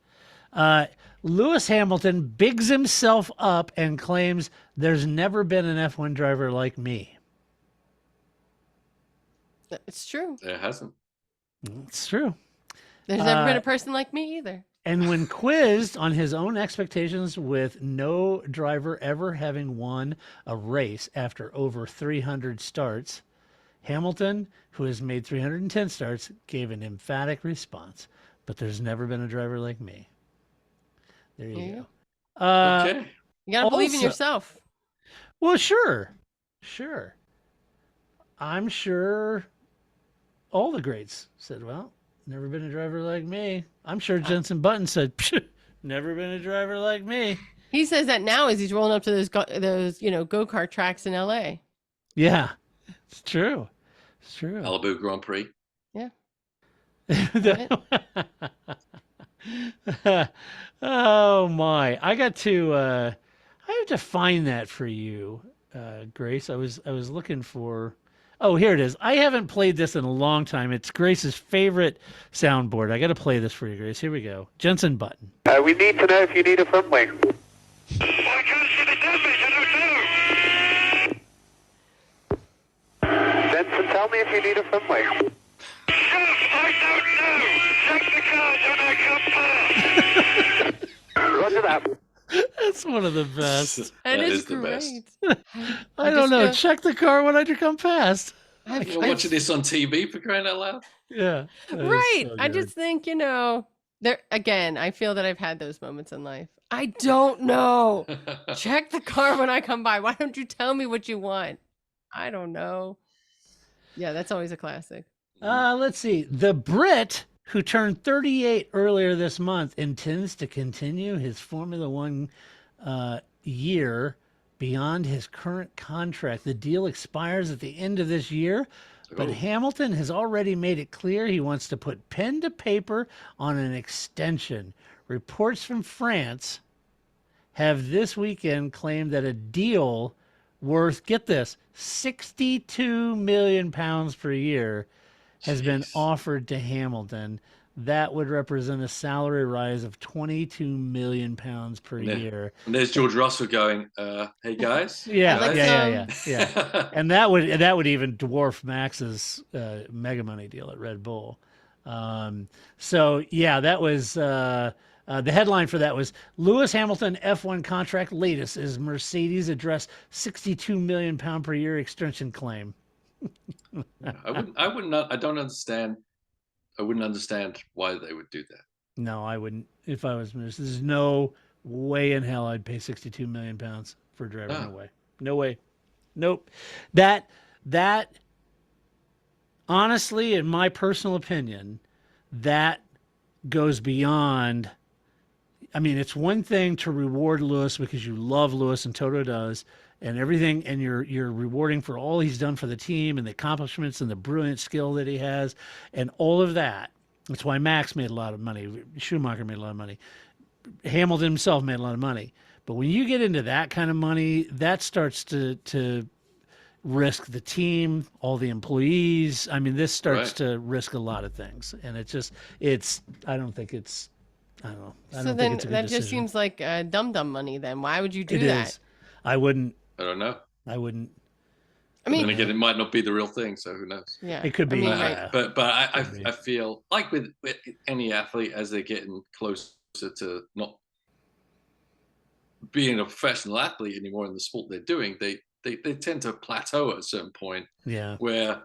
Lewis Hamilton bigs himself up and claims there's never been an F1 driver like me. It's true. It hasn't. It's true. There's never been a person like me either. And when quizzed on his own expectations, with no driver ever having won a race after over 300 starts, Hamilton, who has made 310 starts, gave an emphatic response. But there's never been a driver like me. There you go. Okay. You gotta believe in also- yourself. Well, sure. I'm sure all the greats said, well, never been a driver like me. I'm sure Jensen Button said, never been a driver like me. He says that now as he's rolling up to those go-kart tracks in LA. Yeah, it's true. It's true. Malibu Grand Prix. Oh my! I have to find that for you, Grace. I was looking for. Oh, here it is. I haven't played this in a long time. It's Grace's favorite soundboard. I got to play this for you, Grace. Here we go. Jensen Button. We need to know if you need a front wing. I can't see the damage, I don't know. Benson, tell me if you need a front wing. Chef, I don't know. Check the cars when I come past. Roger that. That's one of the best. That is the great. best. I don't know. Check the car when I come past. You're watching this on TV for crying out loud. Yeah. that is Right. so I good. just think, there again, I feel that I've had those moments in life. I don't know. Check the car when I come by. Why don't you tell me what you want? I don't know. Yeah, that's always a classic. Let's see. The Brit, who turned 38 earlier this month, intends to continue his Formula One year beyond his current contract. The deal expires at the end of this year, but Oh. Hamilton has already made it clear he wants to put pen to paper on an extension. Reports from France have this weekend claimed that a deal worth, get this, 62 million pounds per year has been offered to Hamilton. That would represent a salary rise of 22 million pounds per year. And there's George Russell going, hey guys. Yeah, I'd like yeah. And that would even dwarf Max's mega money deal at Red Bull. So yeah, that was the headline for that was Lewis Hamilton F1 contract latest as Mercedes address 62 million pound per year extension claim. I don't understand. I wouldn't understand why they would do that. No, I wouldn't. If I was Mercedes, there's no way in hell I'd pay 62 million pounds for a driver. Oh. No way. No way. Nope. That honestly, in my personal opinion, that goes beyond. I mean, it's one thing to reward Lewis because you love Lewis, and Toto does, and everything, and you're rewarding for all he's done for the team and the accomplishments and the brilliant skill that he has and all of that. That's why Max made a lot of money. Schumacher made a lot of money. Hamilton himself made a lot of money. But when you get into that kind of money, that starts to risk the team, all the employees. I mean, this starts to risk a lot of things. And I don't think it's a So good then that decision. just seems like dumb money then. Why would you do It that? is. I wouldn't. I don't know. I wouldn't. I Then mean, again, it might not be the real thing, so who knows? yeah, It could I be, mean, yeah. But Could be. I feel like with any athlete, as they're getting closer to not being a professional athlete anymore in the sport they're doing, they tend to plateau at a certain point Yeah. where,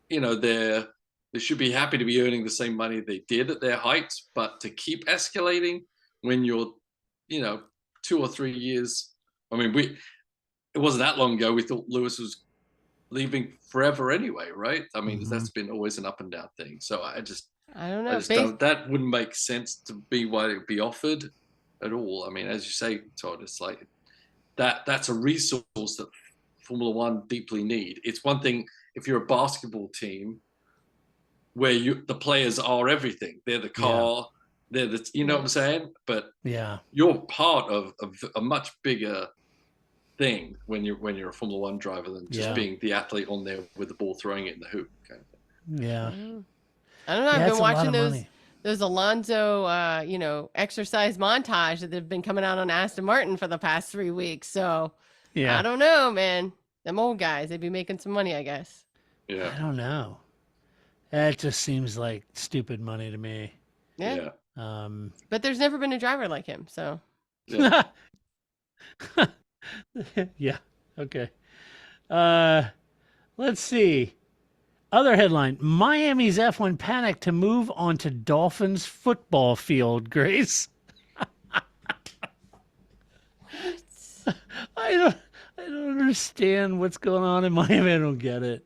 you know, they should be happy to be earning the same money they did at their heights, but to keep escalating when you're, you know, 2 or 3 years. I mean, it wasn't that long ago we thought Lewis was leaving forever anyway, right? I mean, that's been always an up and down thing. So I don't know. just don't, that wouldn't make sense to be why it would be offered at all. I mean, as you say, Todd, it's like that's a resource that Formula One deeply need. It's one thing if you're a basketball team where the players are everything. They're the car, they're the, you know what I'm saying? But Yeah. you're part of a much bigger thing when you're a Formula One driver than just being the athlete on there with the ball throwing it in the hoop kind of thing. Yeah. I don't know. I've That's been a lot watching of money. those Alonso, you know, exercise montage that they've been coming out on Aston Martin for the past 3 weeks. So Yeah. I don't know, man. Them old guys, they'd be making some money, I guess. Yeah. I don't know. That just seems like stupid money to me. Yeah. Yeah. But there's never been a driver like him. So Yeah. Yeah. Okay. Let's see. Other headline: Miami's F1 panic to move onto Dolphins football field. Grace. I don't understand what's going on in Miami. I don't get it.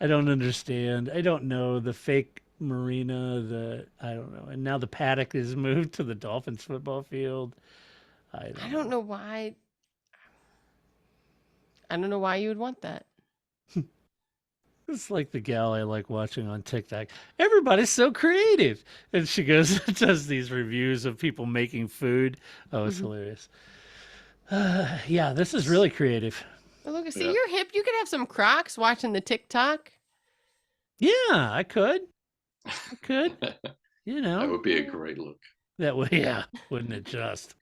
I don't understand. I don't know the fake marina. I don't know. And now the paddock is moved to the Dolphins football field. I don't know why. I don't know why you would want that. It's like the gal I like watching on TikTok. Everybody's so creative. And she goes does these reviews of people making food. Oh, it's hilarious. Yeah, this is really creative. Well, look, see, you're hip. You could have some Crocs watching the TikTok. Yeah, I could. You know. That would be a great look. That way, yeah, wouldn't it just?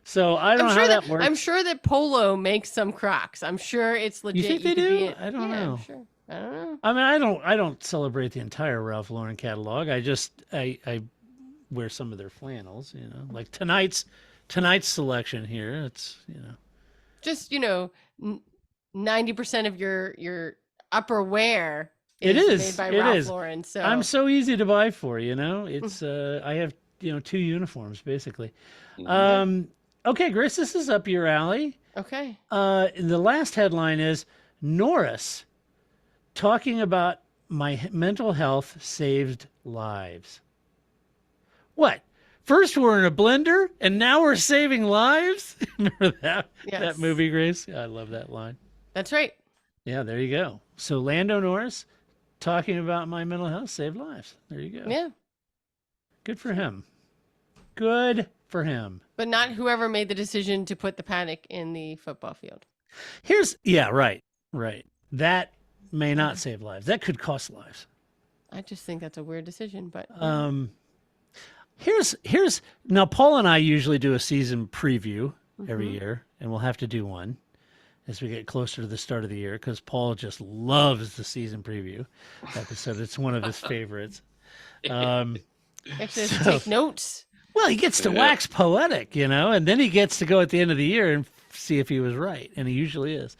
So I don't know how that works. I'm sure that Polo makes some Crocs. I'm sure it's legit. You think they do? I don't know. I'm sure. I don't know. I mean, I don't celebrate the entire Ralph Lauren catalog. I wear some of their flannels, you know, like tonight's selection here. It's, you know, just, you know, 90% of your upper wear is made by it Ralph is. Lauren. So I'm so easy to buy for, you know. It's I have, you know, 2 uniforms basically. Okay, Grace, this is up your alley. Okay. The last headline is Norris talking about my mental health saved lives. What? First we're in a blender and now we're saving lives? Remember that movie, Grace? I love that line. That's right. Yeah, there you go. So Lando Norris talking about my mental health saved lives. There you go. Yeah. Good for him. Good for him. But not whoever made the decision to put the paddock in the football field. Right. That may not save lives. That could cost lives. I just think that's a weird decision, but here's now Paul and I usually do a season preview every year, and we'll have to do one as we get closer to the start of the year because Paul just loves the season preview episode. It's one of his favorites. Actually, take notes. Well, he gets to wax poetic, you know, and then he gets to go at the end of the year and see if he was right, and he usually is.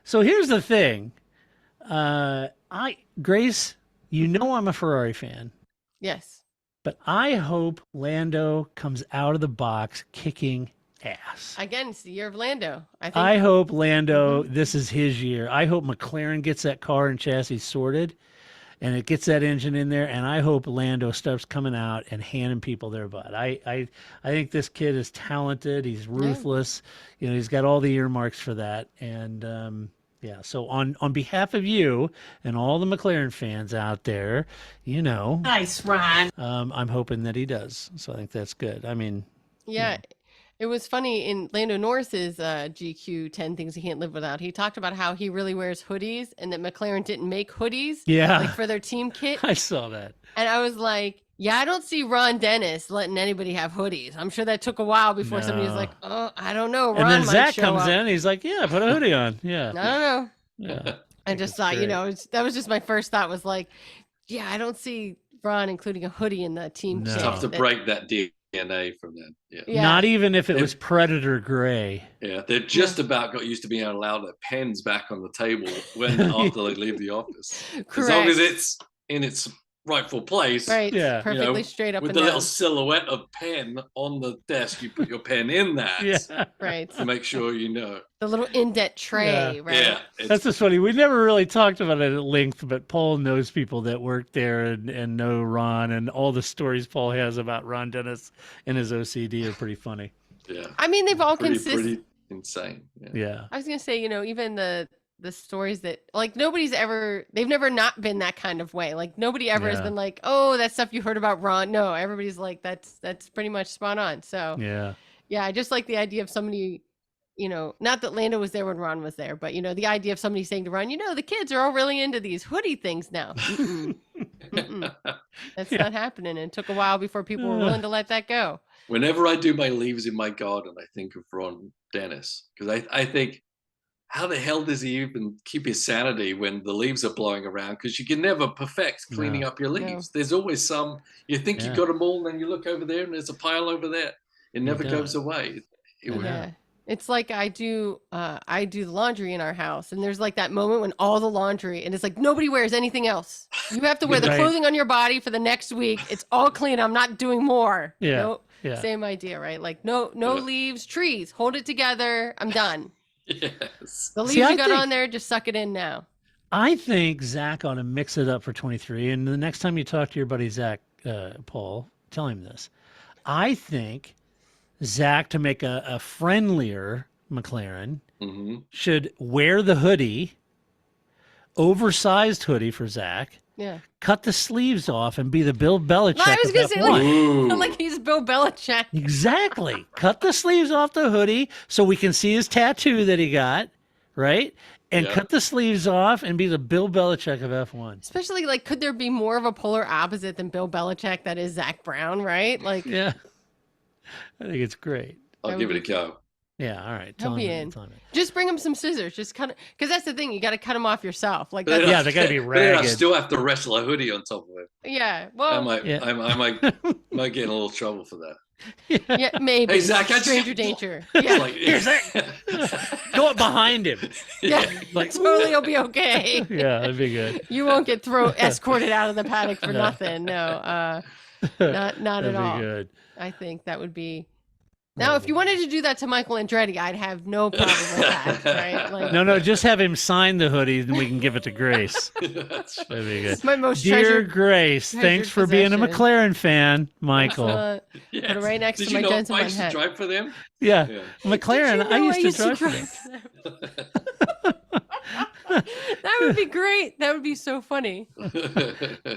So here's the thing. Grace, you know I'm a Ferrari fan. Yes. But I hope Lando comes out of the box kicking ass. Again, it's the year of Lando. I hope Lando, this is his year. I hope McLaren gets that car and chassis sorted and it gets that engine in there. And I hope Lando starts coming out and handing people their butt. I think this kid is talented. He's ruthless. You know, he's got all the earmarks for that. And, yeah, so on behalf of you and all the McLaren fans out there, you know. Nice, Ron. I'm hoping that he does. So I think that's good. I mean. Yeah. It was funny in Lando Norris's GQ 10 Things You Can't Live Without. He talked about how he really wears hoodies and that McLaren didn't make hoodies Yeah. for their team kit. I saw that. And I was like, yeah, I don't see Ron Dennis letting anybody have hoodies. I'm sure that took a while before somebody was No. like, oh, I don't know. Ron And then might Zach show comes up. in. He's like, yeah, put a hoodie on. Yeah. I don't know. Yeah. I just it's thought, great. that was just my first thought was like, yeah, I don't see Ron including a hoodie in the team No. kit. Tough to break that DNA from them. Yeah. Yeah. Not even if it was Predator Gray. Yeah, they've just about got used to being allowed their pens back on the table after they leave the office. As long as it's in its rightful place, Right. Yeah. Perfectly straight up with and the down. little silhouette of pen on the desk, you put your pen in that Yeah. Right. to make sure you know. The little indent tray, right? Yeah, That's just funny. We never really talked about it at length, but Paul knows people that work there and know Ron, and all the stories Paul has about Ron Dennis and his OCD are pretty funny. yeah. I mean, they've all Pretty insane. Yeah. Yeah. I was gonna say, even the stories that like they've never not been that kind of way. Like nobody ever has Yeah. been like, oh, that stuff you heard about Ron. No, everybody's like, that's pretty much spot on. So Yeah. I just like the idea of somebody, not that Lando was there when Ron was there, but the idea of somebody saying to Ron, the kids are all really into these hoodie things now. Mm-mm. Mm-mm. That's not happening. And it took a while before people were willing to let that go. Whenever I do my leaves in my garden, I think of Ron Dennis because I think, how the hell does he even keep his sanity when the leaves are blowing around? Because you can never perfect cleaning up your leaves. There's always some, you think you got them all, and then you look over there and there's a pile over there. It never goes away. It's like I do the laundry in our house, and there's like that moment when all the laundry, and it's like nobody wears anything else. You have to wear the Right. clothing on your body for the next week. It's all clean. I'm not doing more. Yeah. Nope. Yeah. Same idea, right? Like no leaves, trees. Hold it together. I'm done. Yes. The leaves See, I you got think- on there, just suck it in now. I think Zach ought to mix it up for 23. And the next time you talk to your buddy Zach, Paul, tell him this. I think Zach, to make a friendlier McLaren, should wear the hoodie, oversized hoodie for Zach, Yeah. cut the sleeves off, and be the Bill Belichick. I was of gonna say F1. like he's Bill Belichick. Exactly. Cut the sleeves off the hoodie so we can see his tattoo that he got, right? And cut the sleeves off and be the Bill Belichick of F1. Especially like, could there be more of a polar opposite than Bill Belichick that is Zach Brown, right? Like, Yeah. I think it's great. I'll give it a go. Yeah, all right. he'll be in. Just bring him some scissors. Just cut it, because that's the thing. You got to cut them off yourself. Like, that's, Yeah, they got to be But then I ragged. still have to wrestle a hoodie on top of it. yeah. I Well, might get in a little trouble for that. yeah, maybe. Hey, Zach, I just- stranger danger. It's Yeah, like, Go up behind him. yeah. Like, Totally, will be okay. yeah, that'd be good. You won't get escorted out of the paddock for nothing. No, not That'd at all. be good. I think that would be. Now, if you wanted to do that to Michael Andretti, I'd have no problem with that, right? Like, No, just have him sign the hoodie, then we can give it to Grace. That's right. That'd be good. it's my most Dear treasured. Grace, thanks for being a possession. McLaren fan, Michael. Put it right next Did to you my know Jensen I used to hat. drive for them? Yeah, Yeah. McLaren. Did you I know used to drive for them. for them? That would be great. That would be so funny.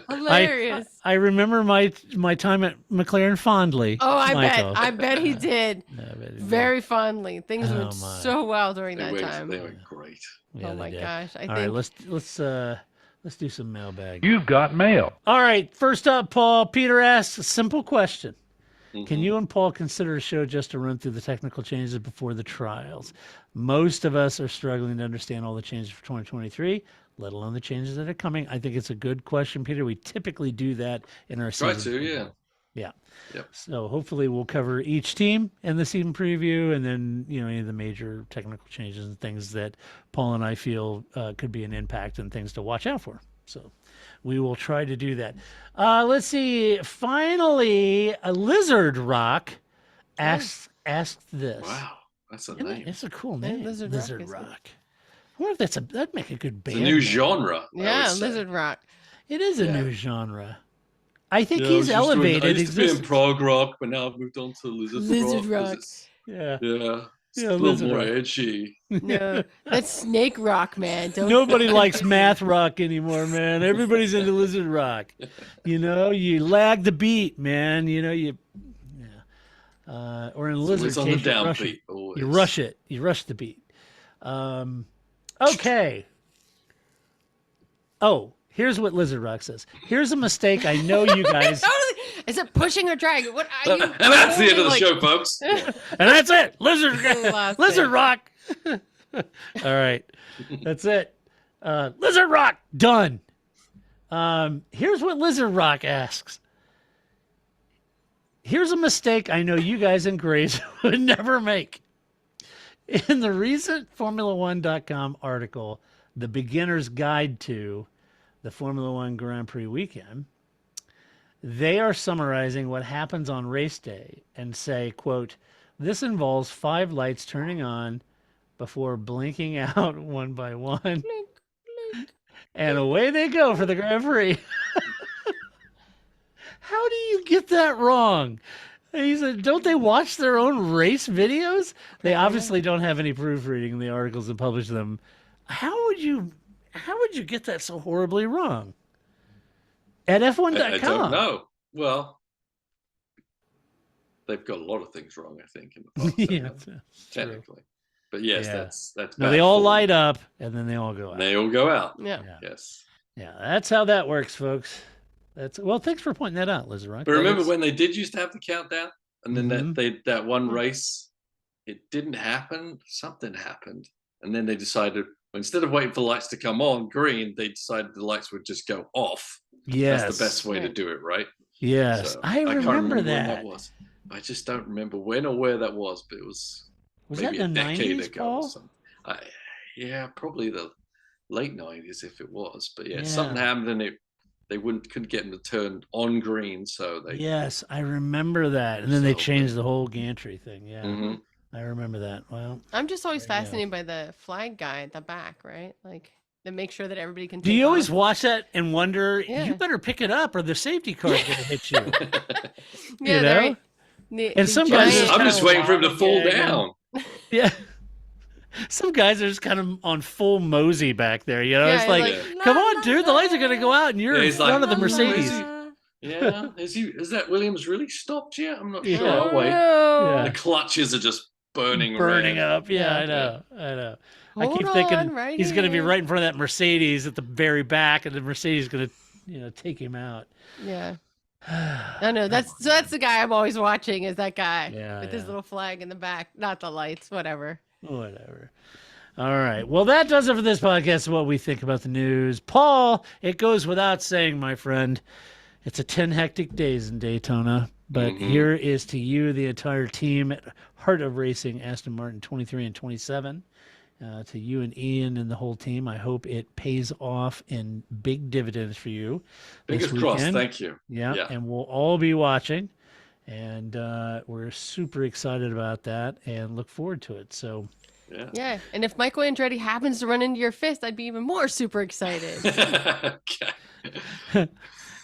Hilarious. I remember my time at McLaren fondly. Oh, I Michael. bet. I bet he did. Yeah, I bet he did. Very fondly. Things Oh, went my. so well during that They time. were great. Yeah, Oh they my did. gosh. I All think right, let's do some mailbag. You've got mail. All right, first up, Paul. Peter asks a simple question. Mm-hmm. Can you and Paul consider a show just to run through the technical changes before the trials? Most of us are struggling to understand all the changes for 2023, let alone the changes that are coming. I think it's a good question, Peter. We typically do that in our Try season to, preview. yeah. Yeah. Yep. So hopefully we'll cover each team in the season preview, and then any of the major technical changes and things that Paul and I feel could be an impact and things to watch out for. So we will try to do that. Let's see. Finally, a Lizard Rock asked this. Wow. That's a Isn't it- name. It's a cool Yeah, name. Lizard Lizard, Rock is Rock. I wonder if that'd make a good It's band. a new name. genre. I yeah, would say. Lizard Rock. It is a Yeah. new genre. I think Yeah, he's I elevated. used to be in existence. prog rock, but now I've moved on to Lizard Rock. 'cause Rock. it's- Yeah. Yeah. It's Yeah, a little Lizard more Rock. edgy. No, that's Snake Rock, man. Don't Nobody likes math rock anymore, man. Everybody's into Lizard Rock. You lag the beat, man. Or in So Lizard it's on the case, you rush downbeat. it. Always. You rush it. You rush the beat. Okay. Oh, here's what Lizard Rock says. Here's a mistake I know you guys. Totally. Is it pushing or dragging? What are you? And that's the end of the like- show, folks. And that's it. Lizard Last Lizard thing. Rock. All right. That's it. Lizard Rock done. Here's what Lizard Rock asks. Here's a mistake I know you guys and Grace would never make. In the recent Formula1.com article, The Beginner's Guide to the Formula One Grand Prix weekend, they are summarizing what happens on race day and say, quote, this involves 5 lights turning on before blinking out one by one. Blink, blink. And away they go for the Grand Prix. How do you get that wrong? He said, don't they watch their own race videos? They obviously don't have any proofreading in the articles and publish them. How would you get that so horribly wrong? At F1.com. I don't know. Well, they've got a lot of things wrong, I think, in the past, Yeah, haven't they? that's true. Technically. But yes, Yeah. that's No, bad they all form. light up and then they all go out. They all go out. Yeah. Yes. Yeah, that's how that works, folks. Well, thanks for pointing that out, Lizard Rock. But remember when they did used to have the countdown, and then Mhm. that one race, it didn't happen. Something happened, and then they decided instead of waiting for lights to come on green, they decided the lights would just go off. Yes. That's the best way to Right. do it, right? Yes. So, I can't remember when that. was. I just don't remember when or where that was, but it was Was that maybe in the a decade 90s, ago Paul? or something. Yeah, probably the late 90s if it was. But yeah, Yeah. something happened and they couldn't get them to turn on green, so they Yes, I remember that. And then they So, changed the whole gantry thing. Yeah. Mhm. I remember that. Well, I'm just always There you go. fascinated by the flag guy at the back, right? Like, to make sure that everybody can. do take you always off. watch that and wonder, Yeah. you better pick it up or the safety car's going to hit you? Yeah, you they're know? right. The- And the some guys giant- I'm just waiting for him to Lava fall gag. down. Yeah. Some guys are just kind of on full mosey back there. You know, Yeah, it's he's like, like, come on, dude, the lights are going to go out and you're Yeah, in he's front like, of the "I'm Mercedes. lazy." Yeah, is that Williams really stopped yet? I'm not Yeah. sure. I'll wait. Yeah. The clutches are just burning Burning red. up. Yeah, Yeah. I know. I Hold keep on, thinking right he's going to be here. right in front of that Mercedes at the very back, and the Mercedes is going to, take him out. Yeah. I know. That's the guy I'm always watching. Is that guy Yeah, with his yeah. little flag in the back, not the lights, whatever. Whatever. All right. Well, that does it for this podcast of what we think about the news. Paul, it goes without saying, my friend, it's a 10 hectic days in Daytona. But Mhm. here is to you, the entire team at Heart of Racing, Aston Martin 23 and 27. To you and Ian and the whole team, I hope it pays off in big dividends for you. Fingers this crossed. weekend. Thank you. Yeah, Yeah. and we'll all be watching. And we're super excited about that and look forward to it. So, Yeah. Yeah. And if Michael Andretti happens to run into your fist, I'd be even more super excited. Okay.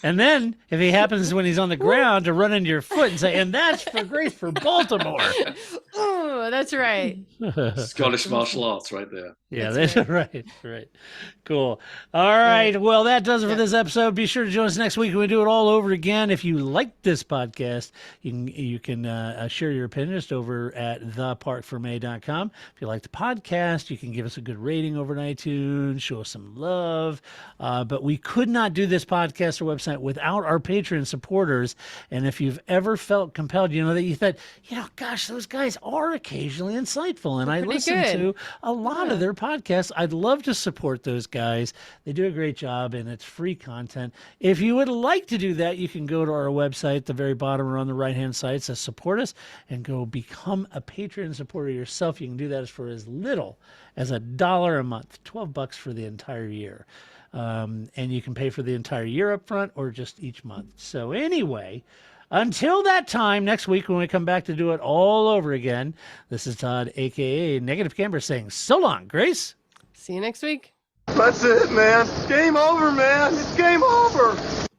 and then if he happens when he's on the ground to run into your foot and say, and that's for Grace for Baltimore. Oh, that's right. Scottish martial arts right there. Yeah, That's that's right. Cool. All right. Well, that does it for Yeah. this episode. Be sure to join us next week when we do it all over again. If you like this podcast, you can share your opinion just over at theparcfermé.com. If you like the podcast, you can give us a good rating over at iTunes, show us some love. But we could not do this podcast or website without our Patreon supporters. And if you've ever felt compelled, that you thought, gosh, those guys are occasionally insightful. And I pretty listen good. to a lot of their podcasts. I'd love to support those guys. They do a great job and it's free content. If you would like to do that, you can go to our website at the very bottom or on the right-hand side. It says support us and go become a Patreon supporter yourself. You can do that for as little as $1 a month, $12 for the entire year. And you can pay for the entire year up front or just each month. So anyway, until that time, next week when we come back to do it all over again, this is Todd, a.k.a. Negative Camber, saying so long, Grace. See you next week. That's it, man. Game over, man. It's game over.